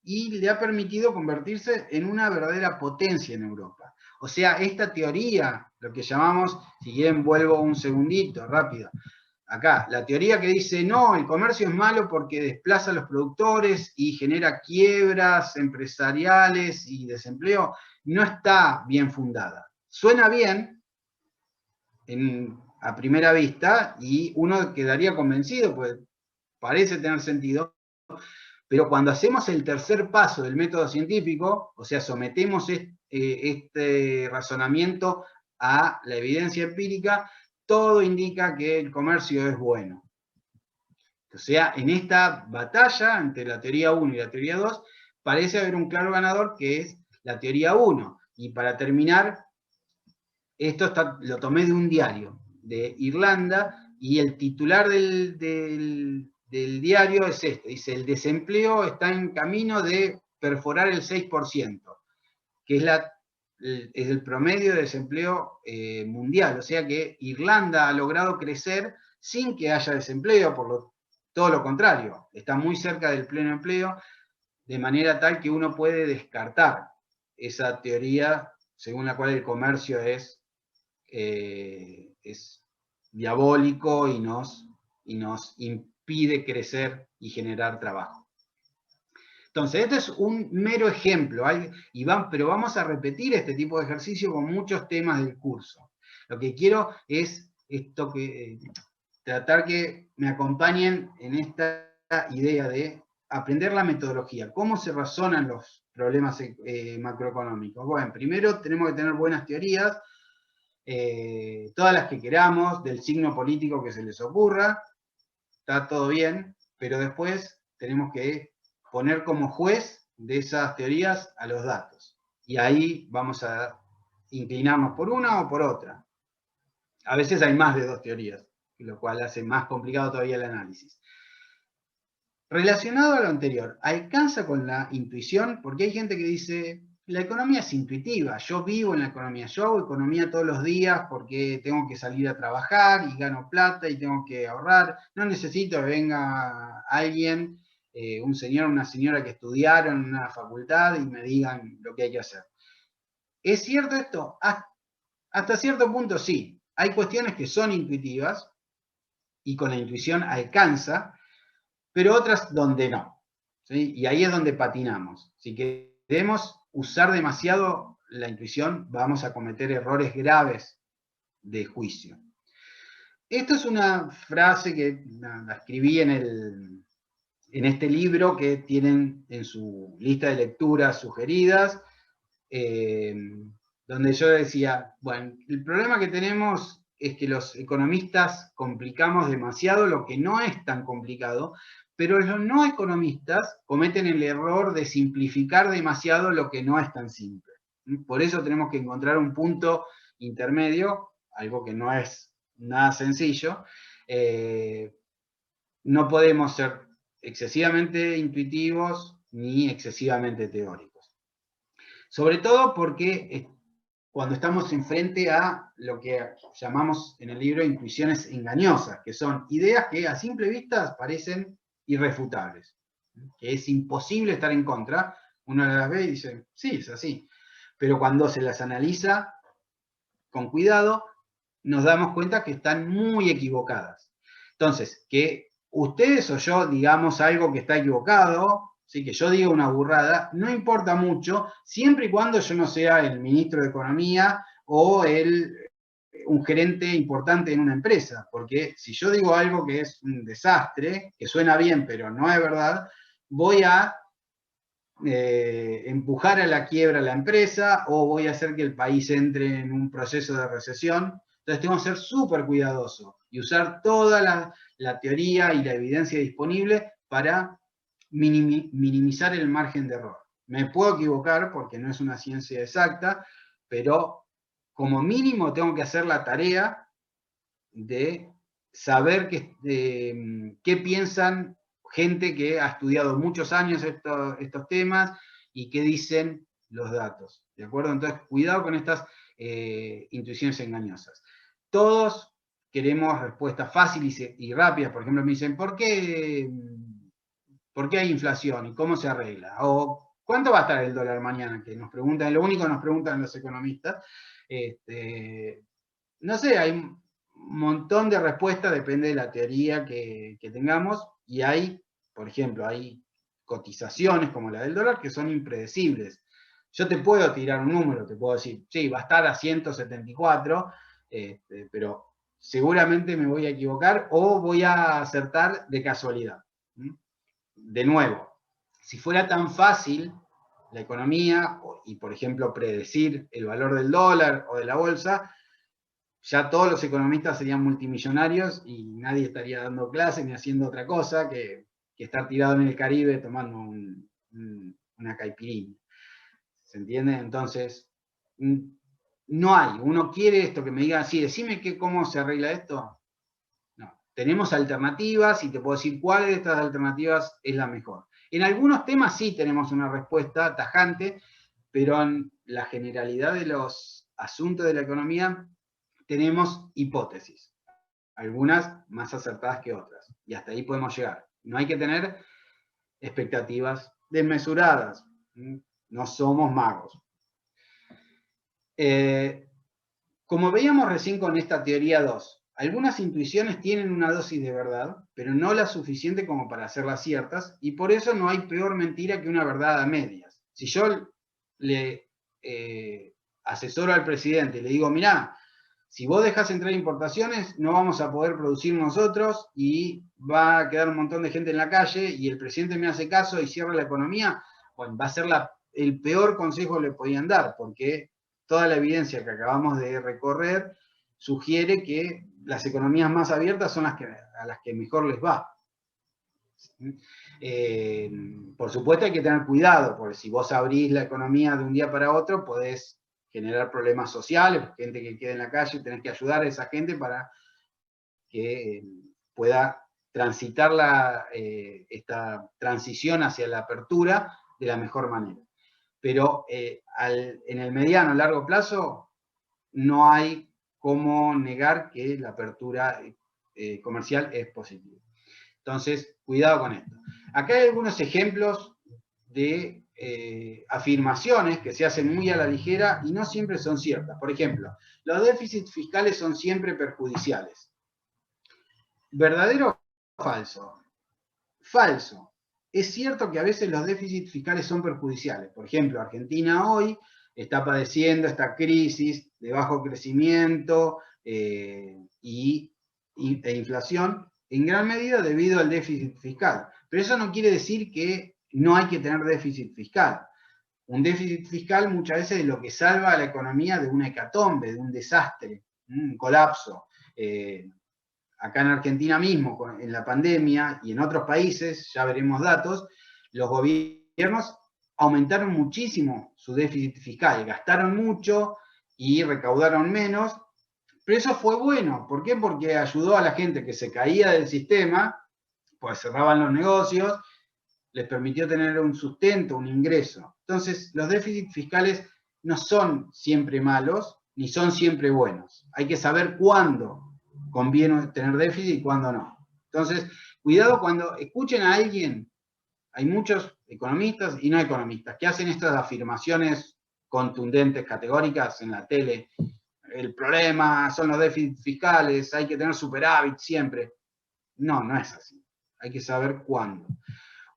y le ha permitido convertirse en una verdadera potencia en Europa. O sea, esta teoría, lo que llamamos, si quieren vuelvo un segundito, rápido, acá, la teoría que dice, no, el comercio es malo porque desplaza a los productores y genera quiebras empresariales y desempleo, no está bien fundada. Suena bien a primera vista y uno quedaría convencido, pues parece tener sentido, pero cuando hacemos el tercer paso del método científico, o sea, sometemos este razonamiento a la evidencia empírica, todo indica que el comercio es bueno. O sea, en esta batalla entre la teoría 1 y la teoría 2, parece haber un claro ganador que es la teoría 1. Y para terminar, esto lo tomé de un diario de Irlanda y el titular del diario es este. Dice, el desempleo está en camino de perforar el 6%, que es el promedio de desempleo mundial. O sea que Irlanda ha logrado crecer sin que haya desempleo, todo lo contrario. Está muy cerca del pleno empleo, de manera tal que uno puede descartar esa teoría según la cual el comercio es diabólico y nos impide crecer y generar trabajo. Entonces, este es un mero ejemplo, pero vamos a repetir este tipo de ejercicio con muchos temas del curso. Lo que quiero es tratar que me acompañen en esta idea de aprender la metodología, cómo se razonan los problemas macroeconómicos. Bueno, primero tenemos que tener buenas teorías, todas las que queramos, del signo político que se les ocurra, está todo bien, pero después tenemos que poner como juez de esas teorías a los datos. Y ahí vamos a inclinarnos por una o por otra. A veces hay más de dos teorías, lo cual hace más complicado todavía el análisis. Relacionado a lo anterior, alcanza con la intuición, porque hay gente que dice, la economía es intuitiva, yo vivo en la economía, yo hago economía todos los días porque tengo que salir a trabajar y gano plata y tengo que ahorrar, no necesito que venga alguien, un señor o una señora que estudiaron en una facultad y me digan lo que hay que hacer. ¿Es cierto esto? Hasta cierto punto sí, hay cuestiones que son intuitivas y con la intuición alcanza, pero otras donde no, ¿sí? Y ahí es donde patinamos. Si queremos usar demasiado la intuición, vamos a cometer errores graves de juicio. Esto es una frase que la escribí en este libro que tienen en su lista de lecturas sugeridas, donde yo decía, bueno, el problema que tenemos es que los economistas complicamos demasiado lo que no es tan complicado, pero los no economistas cometen el error de simplificar demasiado lo que no es tan simple. Por eso tenemos que encontrar un punto intermedio, algo que no es nada sencillo. No podemos ser excesivamente intuitivos ni excesivamente teóricos. Sobre todo porque cuando estamos enfrente a lo que llamamos en el libro intuiciones engañosas, que son ideas que a simple vista parecen irrefutables, que es imposible estar en contra. Uno las ve y dice, sí, es así. Pero cuando se las analiza, con cuidado, nos damos cuenta que están muy equivocadas. Entonces, que ustedes o yo digamos algo que está equivocado, ¿sí? Que yo diga una burrada, no importa mucho, siempre y cuando yo no sea el ministro de Economía o un gerente importante en una empresa, porque si yo digo algo que es un desastre, que suena bien pero no es verdad, voy a empujar a la quiebra a la empresa o voy a hacer que el país entre en un proceso de recesión. Entonces tengo que ser súper cuidadoso y usar toda la teoría y la evidencia disponible para minimizar el margen de error. Me puedo equivocar porque no es una ciencia exacta, pero como mínimo tengo que hacer la tarea de saber qué piensan gente que ha estudiado muchos años estos temas y qué dicen los datos. ¿De acuerdo? Entonces, cuidado con estas intuiciones engañosas. Todos queremos respuestas fáciles y rápidas. Por ejemplo, me dicen, ¿por qué hay inflación y cómo se arregla? O ¿cuánto va a estar el dólar mañana? Que nos preguntan, lo único que nos preguntan los economistas. No sé, hay un montón de respuestas, depende de la teoría que tengamos, y hay, por ejemplo, hay cotizaciones como la del dólar que son impredecibles. Yo te puedo tirar un número, te puedo decir, sí, va a estar a 174, pero seguramente me voy a equivocar o voy a acertar de casualidad. De nuevo, si fuera tan fácil la economía y, por ejemplo, predecir el valor del dólar o de la bolsa, ya todos los economistas serían multimillonarios y nadie estaría dando clases ni haciendo otra cosa que estar tirado en el Caribe tomando una caipirinha. ¿Se entiende? Entonces, no hay. Uno quiere esto, que me diga, sí, decime cómo se arregla esto. No. Tenemos alternativas y te puedo decir cuál de estas alternativas es la mejor. En algunos temas sí tenemos una respuesta tajante, pero en la generalidad de los asuntos de la economía tenemos hipótesis, algunas más acertadas que otras, y hasta ahí podemos llegar. No hay que tener expectativas desmesuradas, no somos magos. Como veíamos recién con esta teoría 2, algunas intuiciones tienen una dosis de verdad, pero no la suficiente como para hacerlas ciertas, y por eso no hay peor mentira que una verdad a medias. Si yo le asesoro al presidente y le digo, mirá, si vos dejás entrar importaciones, no vamos a poder producir nosotros y va a quedar un montón de gente en la calle y el presidente me hace caso y cierra la economía, bueno, va a ser el peor consejo que le podían dar, porque toda la evidencia que acabamos de recorrer sugiere que las economías más abiertas son a las que mejor les va. Por supuesto hay que tener cuidado, porque si vos abrís la economía de un día para otro, podés generar problemas sociales, gente que queda en la calle, tenés que ayudar a esa gente para que pueda transitar esta transición hacia la apertura de la mejor manera. Pero en el mediano, largo plazo, no hay cómo negar que la apertura comercial es positiva. Entonces, cuidado con esto. Acá hay algunos ejemplos de afirmaciones que se hacen muy a la ligera y no siempre son ciertas. Por ejemplo, los déficits fiscales son siempre perjudiciales. ¿Verdadero o falso? Falso. Es cierto que a veces los déficits fiscales son perjudiciales. Por ejemplo, Argentina hoy está padeciendo esta crisis de bajo crecimiento e inflación en gran medida debido al déficit fiscal. Pero eso no quiere decir que no hay que tener déficit fiscal. Un déficit fiscal muchas veces es lo que salva a la economía de una hecatombe, de un desastre, un colapso. Acá en Argentina mismo, en la pandemia y en otros países, ya veremos datos, los gobiernos aumentaron muchísimo su déficit fiscal, gastaron mucho y recaudaron menos, pero eso fue bueno. ¿Por qué? Porque ayudó a la gente que se caía del sistema, pues cerraban los negocios, les permitió tener un sustento, un ingreso. Entonces, los déficits fiscales no son siempre malos, ni son siempre buenos. Hay que saber cuándo conviene tener déficit y cuándo no. Entonces, cuidado cuando escuchen a alguien, hay muchos economistas y no economistas que hacen estas afirmaciones contundentes, categóricas en la tele. el problema son los déficits fiscales, hay que tener superávit siempre. No, no es así. Hay que saber cuándo.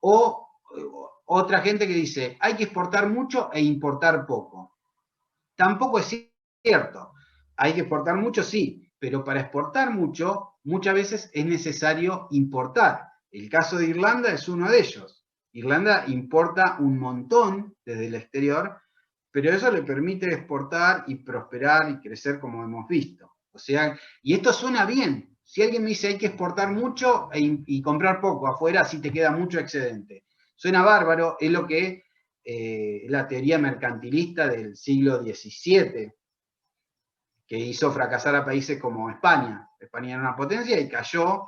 O otra gente que dice, hay que exportar mucho e importar poco. Tampoco es cierto. Hay que exportar mucho, sí, pero para exportar mucho, muchas veces es necesario importar. El caso de Irlanda es uno de ellos. Irlanda importa un montón desde el exterior, pero eso le permite exportar y prosperar y crecer como hemos visto. O sea, y esto suena bien. Si alguien me dice hay que exportar mucho y comprar poco afuera, así te queda mucho excedente. Suena bárbaro, es lo que la teoría mercantilista del siglo XVII, que hizo fracasar a países como España. España era una potencia y cayó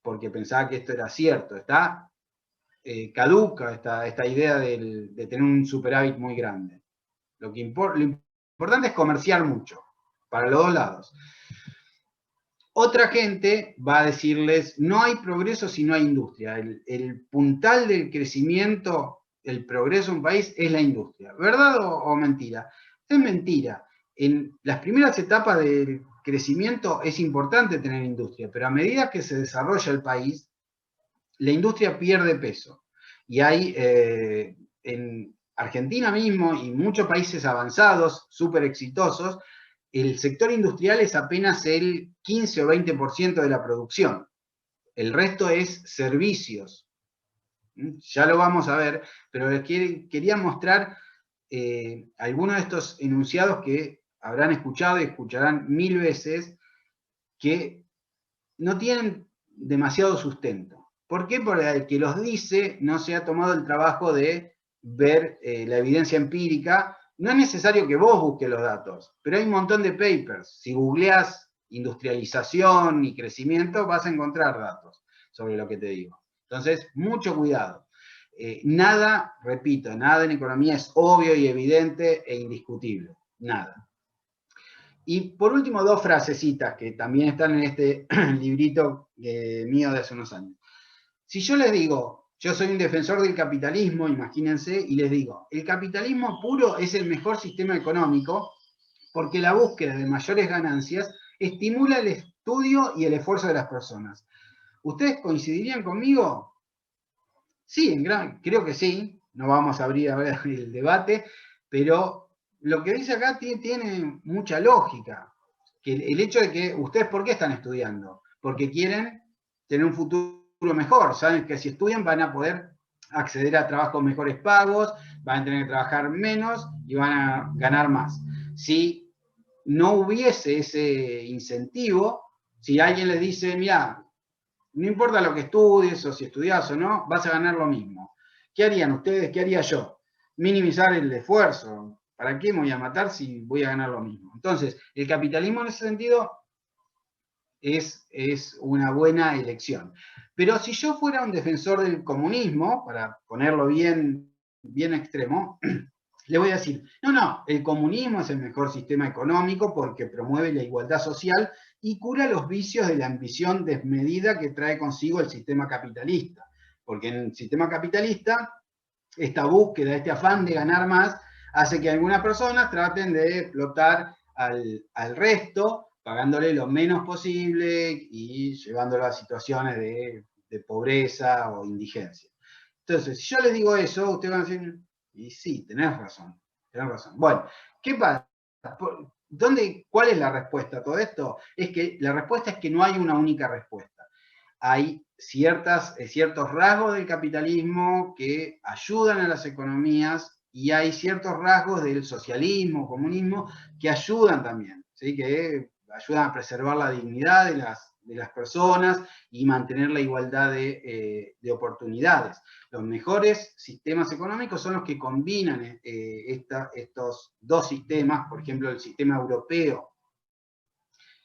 porque pensaba que esto era cierto. Está caduca esta idea de tener un superávit muy grande. Lo importante es comerciar mucho, para los dos lados. Otra gente va a decirles, no hay progreso si no hay industria. El puntal del crecimiento, el progreso de un país es la industria. ¿Verdad o mentira? Es mentira. En las primeras etapas del crecimiento es importante tener industria, pero a medida que se desarrolla el país, la industria pierde peso. Y hay en Argentina mismo y muchos países avanzados, súper exitosos, el sector industrial es apenas el 15 o 20% de la producción. El resto es servicios. Ya lo vamos a ver, pero les quería mostrar algunos de estos enunciados que habrán escuchado y escucharán 1000 veces, que no tienen demasiado sustento. ¿Por qué? Porque el que los dice no se ha tomado el trabajo de ver la evidencia empírica. No es necesario que vos busques los datos, pero hay un montón de papers. Si googleás industrialización y crecimiento, vas a encontrar datos sobre lo que te digo. Entonces, mucho cuidado. Nada, repito, nada en economía es obvio y evidente e indiscutible. Nada. Y por último, dos frasecitas que también están en este librito mío de hace unos años. Si yo les digo, yo soy un defensor del capitalismo, imagínense, y les digo, el capitalismo puro es el mejor sistema económico porque la búsqueda de mayores ganancias estimula el estudio y el esfuerzo de las personas. ¿Ustedes coincidirían conmigo? Sí, creo que sí. No vamos a abrir el debate, pero lo que dice acá tiene mucha lógica. Que el hecho de que ustedes, ¿por qué están estudiando? Porque quieren tener un futuro mejor. Saben que si estudian van a poder acceder a trabajos mejores pagos, van a tener que trabajar menos y van a ganar más. Si no hubiese ese incentivo, si alguien les dice, mira, no importa lo que estudies o si estudias o no, vas a ganar lo mismo. ¿Qué harían ustedes? ¿Qué haría yo? Minimizar el esfuerzo. ¿Para qué me voy a matar si voy a ganar lo mismo? Entonces, el capitalismo en ese sentido es una buena elección. Pero si yo fuera un defensor del comunismo, para ponerlo bien extremo, le voy a decir, no, el comunismo es el mejor sistema económico porque promueve la igualdad social y cura los vicios de la ambición desmedida que trae consigo el sistema capitalista. Porque en el sistema capitalista, esta búsqueda, este afán de ganar más, hace que algunas personas traten de explotar al resto, pagándole lo menos posible y llevándolo a situaciones de pobreza o indigencia. Entonces, si yo les digo eso, ustedes van a decir, y sí, tenés razón. Bueno, ¿qué pasa? ¿Cuál es la respuesta a todo esto? La respuesta es que no hay una única respuesta. Hay ciertos rasgos del capitalismo que ayudan a las economías y hay ciertos rasgos del socialismo, comunismo, que ayudan también, ¿sí? Que ayudan a preservar la dignidad de las personas y mantener la igualdad de oportunidades. Los mejores sistemas económicos son los que combinan estos dos sistemas, por ejemplo, el sistema europeo,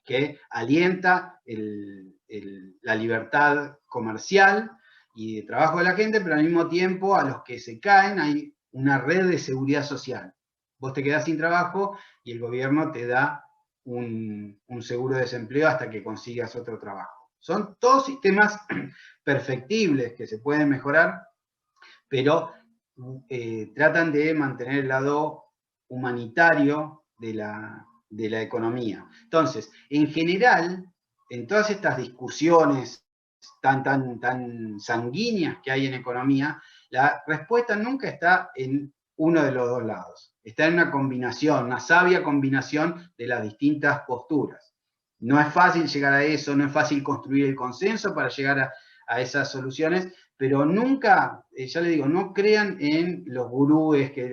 que alienta la libertad comercial y de trabajo de la gente, pero al mismo tiempo a los que se caen hay una red de seguridad social. Vos te quedás sin trabajo y el gobierno te da un seguro de desempleo hasta que consigas otro trabajo. Son todos sistemas perfectibles que se pueden mejorar, pero tratan de mantener el lado humanitario de de la economía. Entonces, en general, en todas estas discusiones tan sanguíneas que hay en economía, la respuesta nunca está en uno de los dos lados. Está en una combinación, una sabia combinación de las distintas posturas. No es fácil llegar a eso, no es fácil construir el consenso para llegar a esas soluciones, pero nunca, ya le digo, no crean en los gurúes que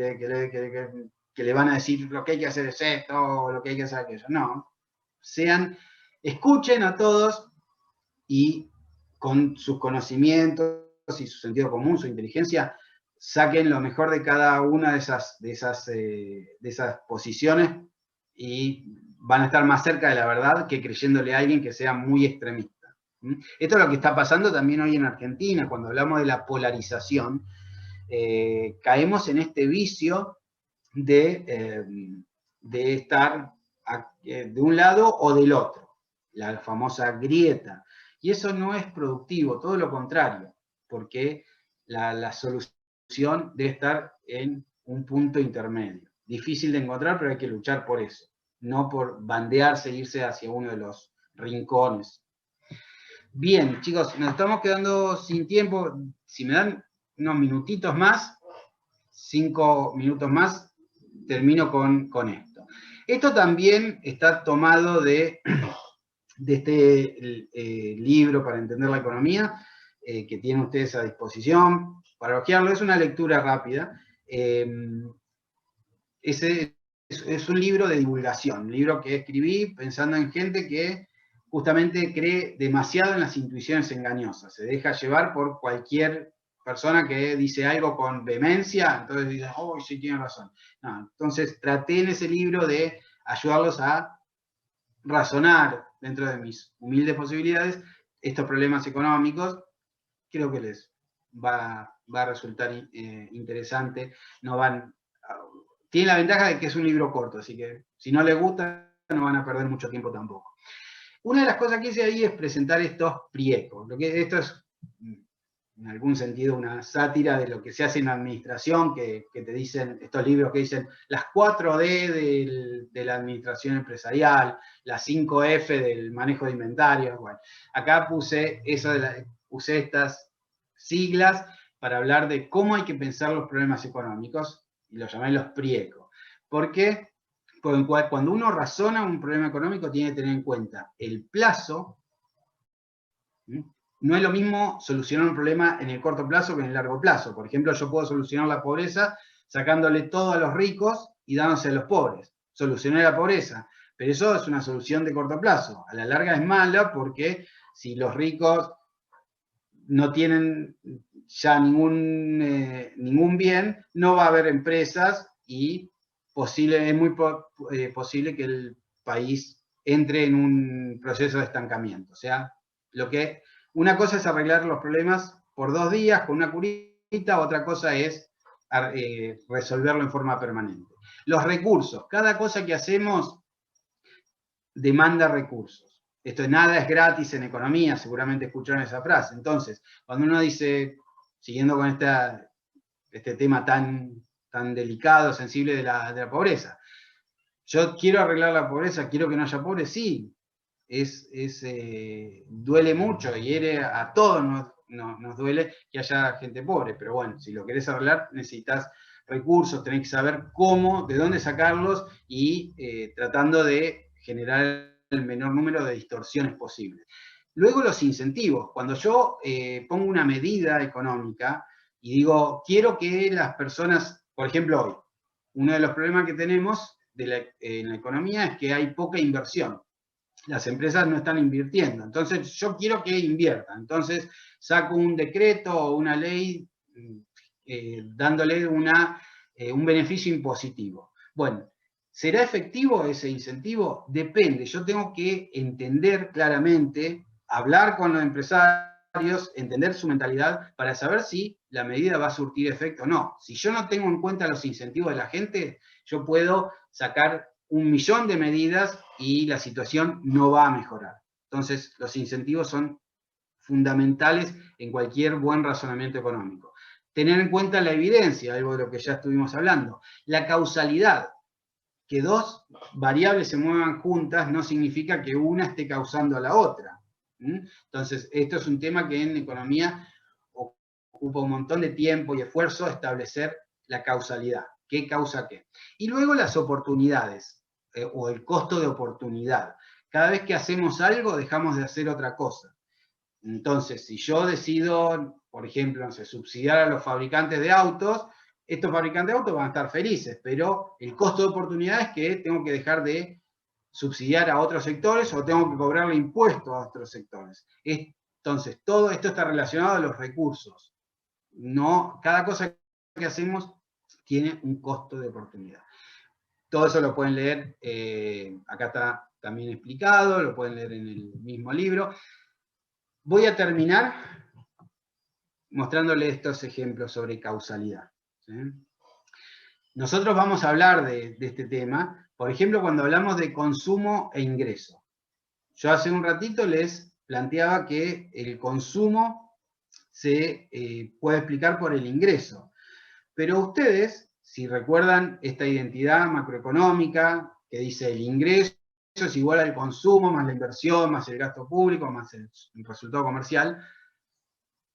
le van a decir lo que hay que hacer es esto, o lo que hay que hacer es aquello. No, escuchen a todos y con sus conocimientos y su sentido común, su inteligencia, saquen lo mejor de cada una de esas posiciones y van a estar más cerca de la verdad que creyéndole a alguien que sea muy extremista. Esto es lo que está pasando también hoy en Argentina, cuando hablamos de la polarización, caemos en este vicio de estar de un lado o del otro, la famosa grieta. Y eso no es productivo, todo lo contrario, porque la solución debe estar en un punto intermedio. Difícil de encontrar, pero hay que luchar por eso, no por bandearse e irse hacia uno de los rincones. Bien, chicos, nos estamos quedando sin tiempo. Si me dan unos minutitos más, 5 minutos más, termino con esto. Esto también está tomado de este libro para entender la economía, que tienen ustedes a disposición para hojearlo. Es una lectura rápida. Es un libro de divulgación, un libro que escribí pensando en gente que justamente cree demasiado en las intuiciones engañosas, se deja llevar por cualquier persona que dice algo con vehemencia, entonces dicen, oh, sí, tiene razón. No, entonces traté en ese libro de ayudarlos a razonar dentro de mis humildes posibilidades estos problemas económicos. Creo que les va a resultar interesante. Tiene la ventaja de que es un libro corto, así que si no les gusta no van a perder mucho tiempo tampoco. Una de las cosas que hice ahí es presentar estos priecos. Esto es, en algún sentido, una sátira de lo que se hace en la administración, que te dicen, estos libros que dicen las 4D de la administración empresarial, las 5F del manejo de inventarios. Bueno, acá puse estas siglas para hablar de cómo hay que pensar los problemas económicos, y los llamé los priecos. ¿Por qué? Porque cuando uno razona un problema económico tiene que tener en cuenta el plazo. No es lo mismo solucionar un problema en el corto plazo que en el largo plazo. Por ejemplo, yo puedo solucionar la pobreza sacándole todo a los ricos y dándose a los pobres. Solucioné la pobreza, pero eso es una solución de corto plazo. A la larga es mala porque si los ricos no tienen ya ningún bien, no va a haber empresas y es muy posible que el país entre en un proceso de estancamiento. O sea, una cosa es arreglar los problemas por 2 días con una curita, otra cosa es resolverlo en forma permanente. Los recursos, cada cosa que hacemos demanda recursos. Nada es gratis en economía, seguramente escucharon esa frase. Entonces, cuando uno dice, siguiendo con este tema tan delicado, sensible de la pobreza, yo quiero arreglar la pobreza, quiero que no haya pobres, sí, duele mucho y a todos nos duele que haya gente pobre, pero bueno, si lo querés arreglar necesitas recursos, tenés que saber cómo, de dónde sacarlos y tratando de generar el menor número de distorsiones posibles. Luego los incentivos. Cuando yo pongo una medida económica y digo, quiero que las personas, por ejemplo hoy, uno de los problemas que tenemos en la economía es que hay poca inversión. Las empresas no están invirtiendo. Entonces, yo quiero que inviertan. Entonces, saco un decreto o una ley dándole un beneficio impositivo. Bueno, ¿será efectivo ese incentivo? Depende. Yo tengo que entender claramente, hablar con los empresarios, entender su mentalidad para saber si la medida va a surtir efecto o no. Si yo no tengo en cuenta los incentivos de la gente, yo puedo sacar 1.000.000 de medidas y la situación no va a mejorar. Entonces, los incentivos son fundamentales en cualquier buen razonamiento económico. Tener en cuenta la evidencia, algo de lo que ya estuvimos hablando. La causalidad. que dos variables se muevan juntas no significa que una esté causando a la otra. Entonces, esto es un tema que en economía ocupa un montón de tiempo y esfuerzo establecer la causalidad. ¿Qué causa qué? Y luego las oportunidades, o el costo de oportunidad. Cada vez que hacemos algo, dejamos de hacer otra cosa. Entonces, si yo decido, por ejemplo, no sé, subsidiar a los fabricantes de autos, estos fabricantes de autos van a estar felices, pero el costo de oportunidad es que tengo que dejar de subsidiar a otros sectores o tengo que cobrarle impuestos a otros sectores. Entonces, todo esto está relacionado a los recursos. No, cada cosa que hacemos tiene un costo de oportunidad. Todo eso lo pueden leer, acá está también explicado, lo pueden leer en el mismo libro. Voy a terminar mostrándole estos ejemplos sobre causalidad. ¿Sí? Nosotros vamos a hablar de este tema, por ejemplo, cuando hablamos de consumo e ingreso. Yo hace un ratito les planteaba que el consumo se puede explicar por el ingreso. Pero ustedes, si recuerdan esta identidad macroeconómica que dice el ingreso es igual al consumo, más la inversión, más el gasto público, más el resultado comercial,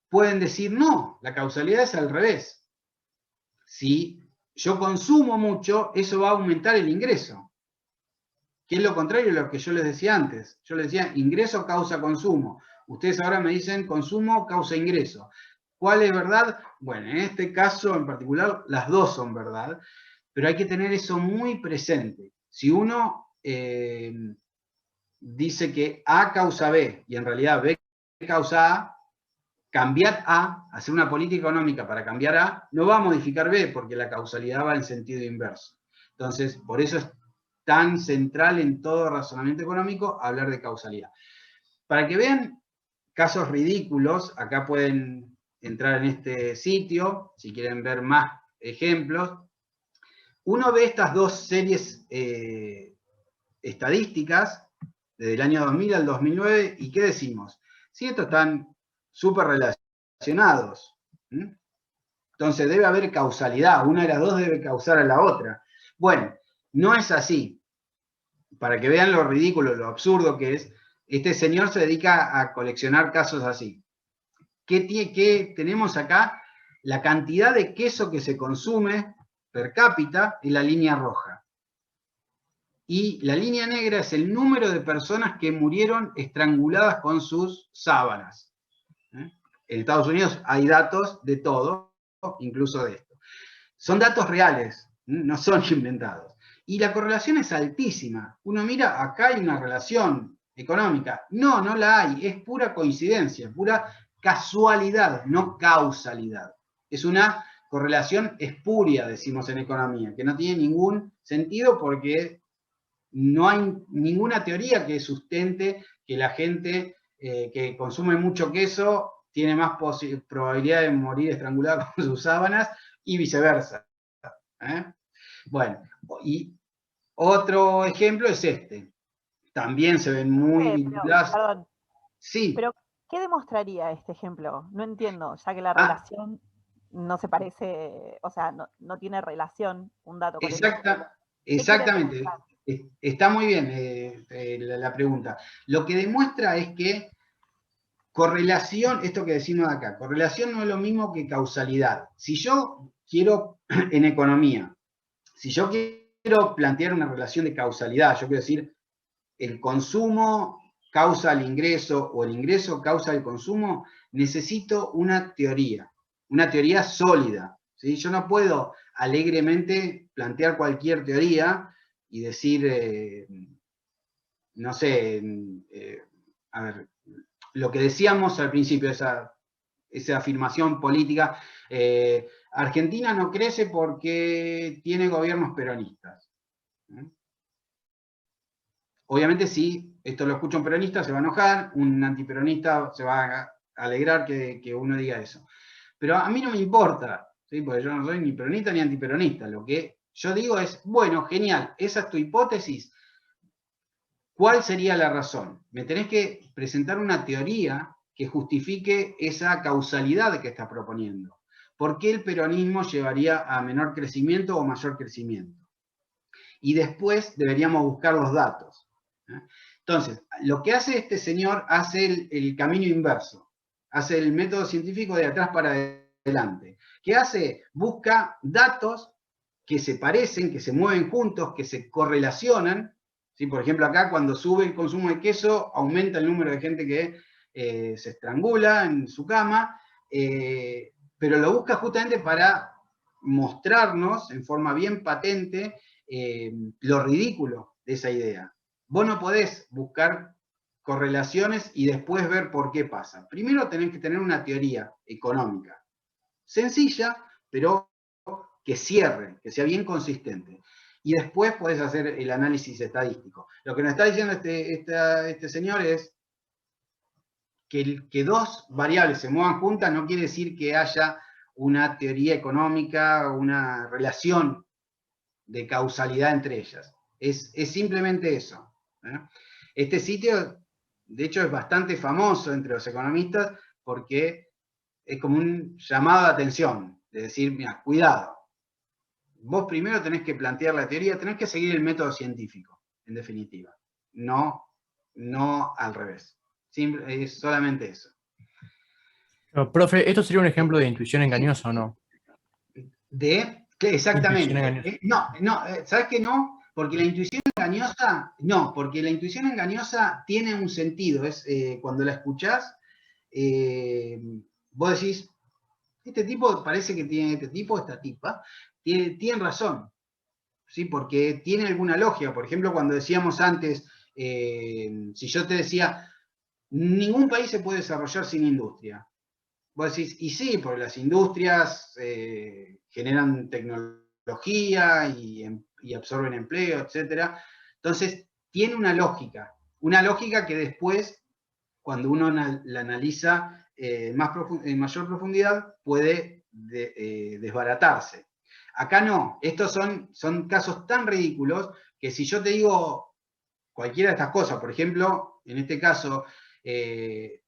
pueden decir no, la causalidad es al revés. Si yo consumo mucho, eso va a aumentar el ingreso. Que es lo contrario de lo que yo les decía antes. Yo les decía ingreso causa consumo. Ustedes ahora me dicen consumo causa ingreso. ¿Cuál es verdad? Bueno, en este caso en particular, las dos son verdad, pero hay que tener eso muy presente. Si uno dice que A causa B y en realidad B causa A, cambiar A, hacer una política económica para cambiar A, no va a modificar B porque la causalidad va en sentido inverso. Entonces, por eso es tan central en todo razonamiento económico hablar de causalidad. Para que vean casos ridículos, acá pueden entrar en este sitio, si quieren ver más ejemplos. Uno ve estas dos series estadísticas, desde el año 2000 al 2009, y ¿qué decimos? Sí, estos están súper relacionados. Entonces debe haber causalidad, una de las dos debe causar a la otra. Bueno, no es así. Para que vean lo ridículo, lo absurdo que es, este señor se dedica a coleccionar casos así. ¿Qué tenemos acá? La cantidad de queso que se consume per cápita en la línea roja. Y la línea negra es el número de personas que murieron estranguladas con sus sábanas. En Estados Unidos hay datos de todo, incluso de esto. Son datos reales, no son inventados. Y la correlación es altísima. Uno mira, acá hay una relación económica. No, no la hay. Es pura coincidencia, pura casualidad, no causalidad. Es una correlación espuria, decimos en economía, que no tiene ningún sentido porque no hay ninguna teoría que sustente que la gente que consume mucho queso tiene más probabilidad de morir estrangulada con sus sábanas y viceversa. Bueno, y otro ejemplo es este. También se ven muy vinculados. Perdón. Sí. Pero, ¿qué demostraría este ejemplo? No entiendo, ya que la relación no se parece, o sea, no tiene relación un dato con el otro. Exactamente. Está muy bien la pregunta. Lo que demuestra es que correlación, esto que decimos acá, correlación no es lo mismo que causalidad. Si yo quiero, en economía, si yo quiero plantear una relación de causalidad, yo quiero decir, el consumo causa el ingreso o el ingreso causa el consumo, necesito una teoría sólida. ¿Sí? Yo no puedo alegremente plantear cualquier teoría y decir, no sé, a ver, lo que decíamos al principio, esa afirmación política, Argentina no crece porque tiene gobiernos peronistas. Obviamente si esto lo escucha un peronista se va a enojar, un antiperonista se va a alegrar que uno diga eso. Pero a mí no me importa, ¿sí? Porque yo no soy ni peronista ni antiperonista. Lo que yo digo es, bueno, genial, esa es tu hipótesis. ¿Cuál sería la razón? Me tenés que presentar una teoría que justifique esa causalidad que estás proponiendo. ¿Por qué el peronismo llevaría a menor crecimiento o mayor crecimiento? y después deberíamos buscar los datos. Entonces, lo que hace este señor, hace el camino inverso, hace el método científico de atrás para adelante. ¿Qué hace? Busca datos que se parecen, que se mueven juntos, que se correlacionan. ¿Sí? Por ejemplo, acá cuando sube el consumo de queso, aumenta el número de gente que se estrangula en su cama, pero lo busca justamente para mostrarnos en forma bien patente lo ridículo de esa idea. Vos no podés buscar correlaciones y después ver por qué pasa. Primero tenés que tener una teoría económica sencilla, pero que cierre, que sea bien consistente. Y después podés hacer el análisis estadístico. Lo que nos está diciendo este señor es que dos variables se muevan juntas no quiere decir que haya una teoría económica, una relación de causalidad entre ellas. Es simplemente eso. Este sitio, de hecho, es bastante famoso entre los economistas porque es como un llamado de atención, de decir, mira, cuidado. Vos primero tenés que plantear la teoría, tenés que seguir el método científico, en definitiva. No al revés. Es solamente eso. No, profe, ¿esto sería un ejemplo de intuición engañosa o no? Exactamente. No, ¿sabes qué no? Porque la intuición engañosa tiene un sentido. Es cuando la escuchás, vos decís, este tipo parece que tiene, esta tipa, tiene razón. ¿Sí? Porque tiene alguna lógica. Por ejemplo, cuando decíamos antes, si yo te decía, ningún país se puede desarrollar sin industria. Vos decís, y sí, porque las industrias generan tecnología y absorben empleo, etc. Entonces, tiene una lógica que después, cuando uno la analiza en mayor profundidad, puede desbaratarse. Acá no, estos son casos tan ridículos que si yo te digo cualquiera de estas cosas, por ejemplo, en este caso, el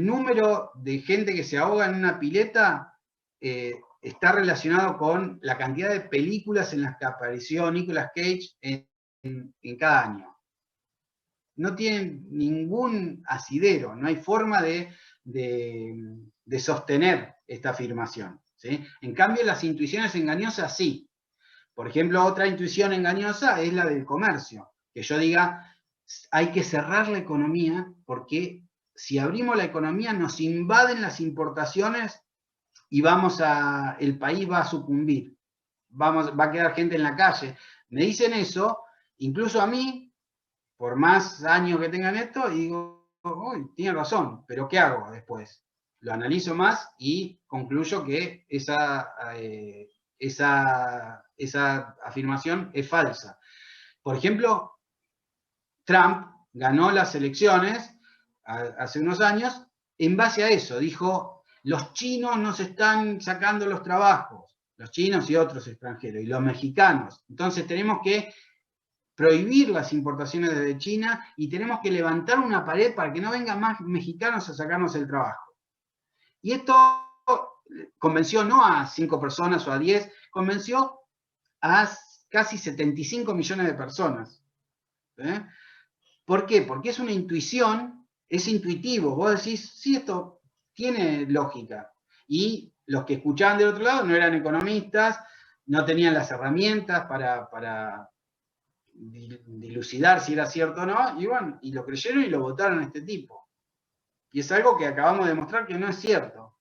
número de gente que se ahoga en una pileta está relacionado con la cantidad de películas en las que apareció Nicolas Cage en cada año. No tienen ningún asidero, no hay forma de sostener esta afirmación. ¿Sí? En cambio, las intuiciones engañosas sí. Por ejemplo, otra intuición engañosa es la del comercio. Que yo diga, hay que cerrar la economía porque si abrimos la economía nos invaden las importaciones y el país va a sucumbir. Va a quedar gente en la calle. Me dicen eso, incluso a mí, por más años que tengan esto, y digo, tiene razón, pero ¿qué hago después? Lo analizo más y concluyo que esa afirmación es falsa. Por ejemplo, Trump ganó las elecciones hace unos años en base a eso. Dijo, los chinos nos están sacando los trabajos, los chinos y otros extranjeros, y los mexicanos. Entonces tenemos que prohibir las importaciones desde China y tenemos que levantar una pared para que no vengan más mexicanos a sacarnos el trabajo. Y esto convenció no a 5 personas o a 10, convenció a casi 75 millones de personas. ¿Por qué? Porque es una intuición, es intuitivo. Vos decís, sí, esto tiene lógica. Y los que escuchaban del otro lado no eran economistas, no tenían las herramientas para dilucidar si era cierto o no, y bueno, y lo creyeron y lo votaron a este tipo. Y es algo que acabamos de demostrar que no es cierto.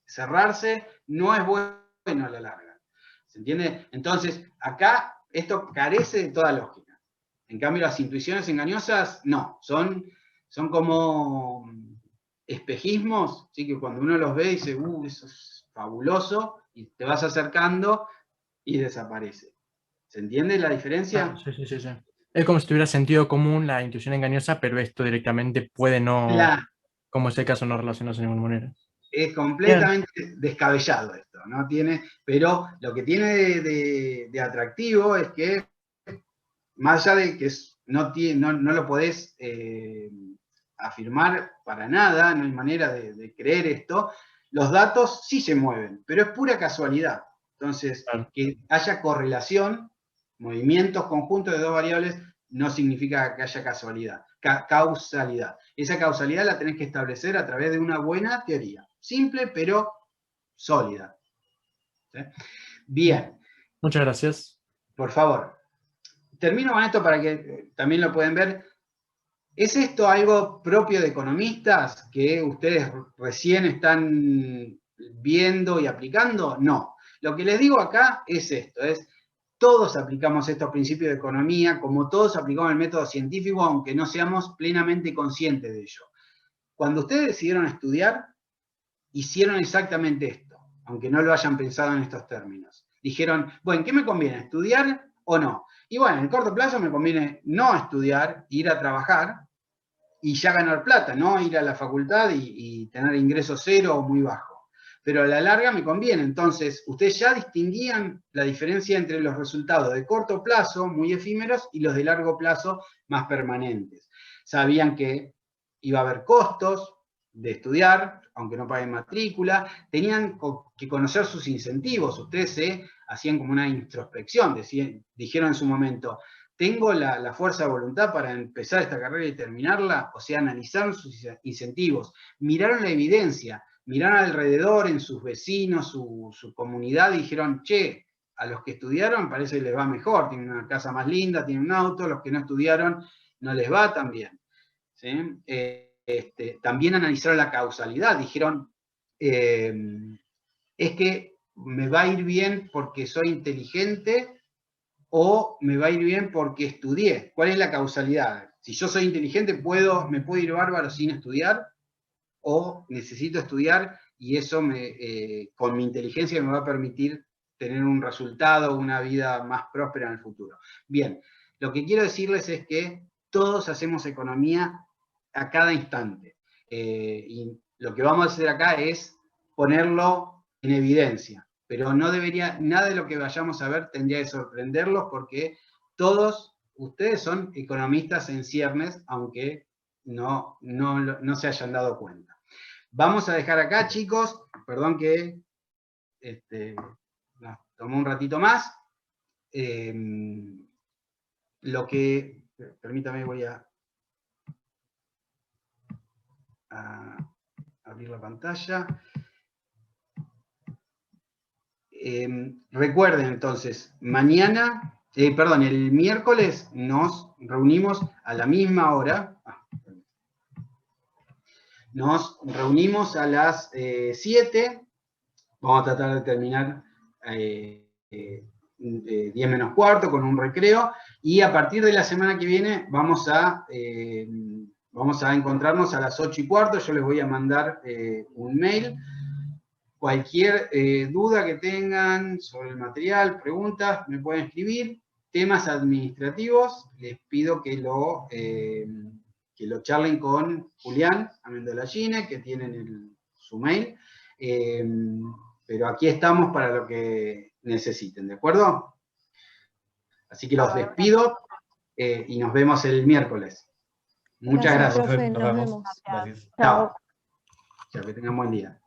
Cerrarse no es bueno a la larga. ¿Se entiende? Entonces, acá esto carece de toda lógica. En cambio, las intuiciones engañosas, no. Son como espejismos, ¿sí? Que cuando uno los ve dice, eso es fabuloso, y te vas acercando y desaparece. ¿Se entiende la diferencia? Sí. Es como si tuviera sentido común la intuición engañosa, pero esto directamente puede no, como es el caso, no relacionarse de ninguna manera. Es completamente descabellado esto, ¿no? Pero lo que tiene de atractivo es que, más allá de que no lo podés afirmar para nada, no hay manera de creer esto, los datos sí se mueven, pero es pura casualidad. Entonces, claro, que haya correlación movimientos conjuntos de dos variables no significa que haya causalidad. Esa causalidad la tenés que establecer a través de una buena teoría. Simple, pero sólida. ¿Sí? Bien. Muchas gracias. Por favor. Termino con esto para que también lo pueden ver. ¿Es esto algo propio de economistas que ustedes recién están viendo y aplicando? No. Lo que les digo acá es esto, todos aplicamos estos principios de economía, como todos aplicamos el método científico, aunque no seamos plenamente conscientes de ello. Cuando ustedes decidieron estudiar, hicieron exactamente esto, aunque no lo hayan pensado en estos términos. Dijeron, bueno, ¿qué me conviene, estudiar o no? Y bueno, en el corto plazo me conviene no estudiar, ir a trabajar y ya ganar plata, no ir a la facultad y tener ingreso cero o muy bajo. Pero a la larga me conviene. Entonces, ustedes ya distinguían la diferencia entre los resultados de corto plazo, muy efímeros, y los de largo plazo, más permanentes. Sabían que iba a haber costos de estudiar, aunque no paguen matrícula, tenían que conocer sus incentivos. Ustedes se hacían como una introspección, dijeron en su momento, ¿tengo la fuerza de voluntad para empezar esta carrera y terminarla? O sea, analizaron sus incentivos, miraron la evidencia, miraron alrededor en sus vecinos, su comunidad, y dijeron, che, a los que estudiaron parece que les va mejor, tienen una casa más linda, tienen un auto, los que no estudiaron no les va tan bien. ¿Sí? También analizaron la causalidad, dijeron, es que me va a ir bien porque soy inteligente o me va a ir bien porque estudié. ¿Cuál es la causalidad? Si yo soy inteligente, ¿me puedo ir bárbaro sin estudiar? ¿O necesito estudiar y eso con mi inteligencia me va a permitir tener un resultado, una vida más próspera en el futuro? Bien, lo que quiero decirles es que todos hacemos economía a cada instante. Y lo que vamos a hacer acá es ponerlo en evidencia. Pero no debería, nada de lo que vayamos a ver tendría que sorprenderlos porque todos ustedes son economistas en ciernes, aunque no se hayan dado cuenta. Vamos a dejar acá, chicos, perdón que nos tomó un ratito más. Permítame, voy a abrir la pantalla. Recuerden entonces, el miércoles nos reunimos a la misma hora. Nos reunimos a las 7. Vamos a tratar de terminar 10 menos cuarto con un recreo. Y a partir de la semana que viene vamos a encontrarnos a las 8:15. Yo les voy a mandar un mail. Cualquier duda que tengan sobre el material, preguntas, me pueden escribir. Temas administrativos, les pido que lo charlen con Julián Amendolagine, que tienen su mail. Pero aquí estamos para lo que necesiten, ¿de acuerdo? Así que los despido y nos vemos el miércoles. Muchas gracias. Profe, nos vemos. Gracias. Chao. Que tengan buen día.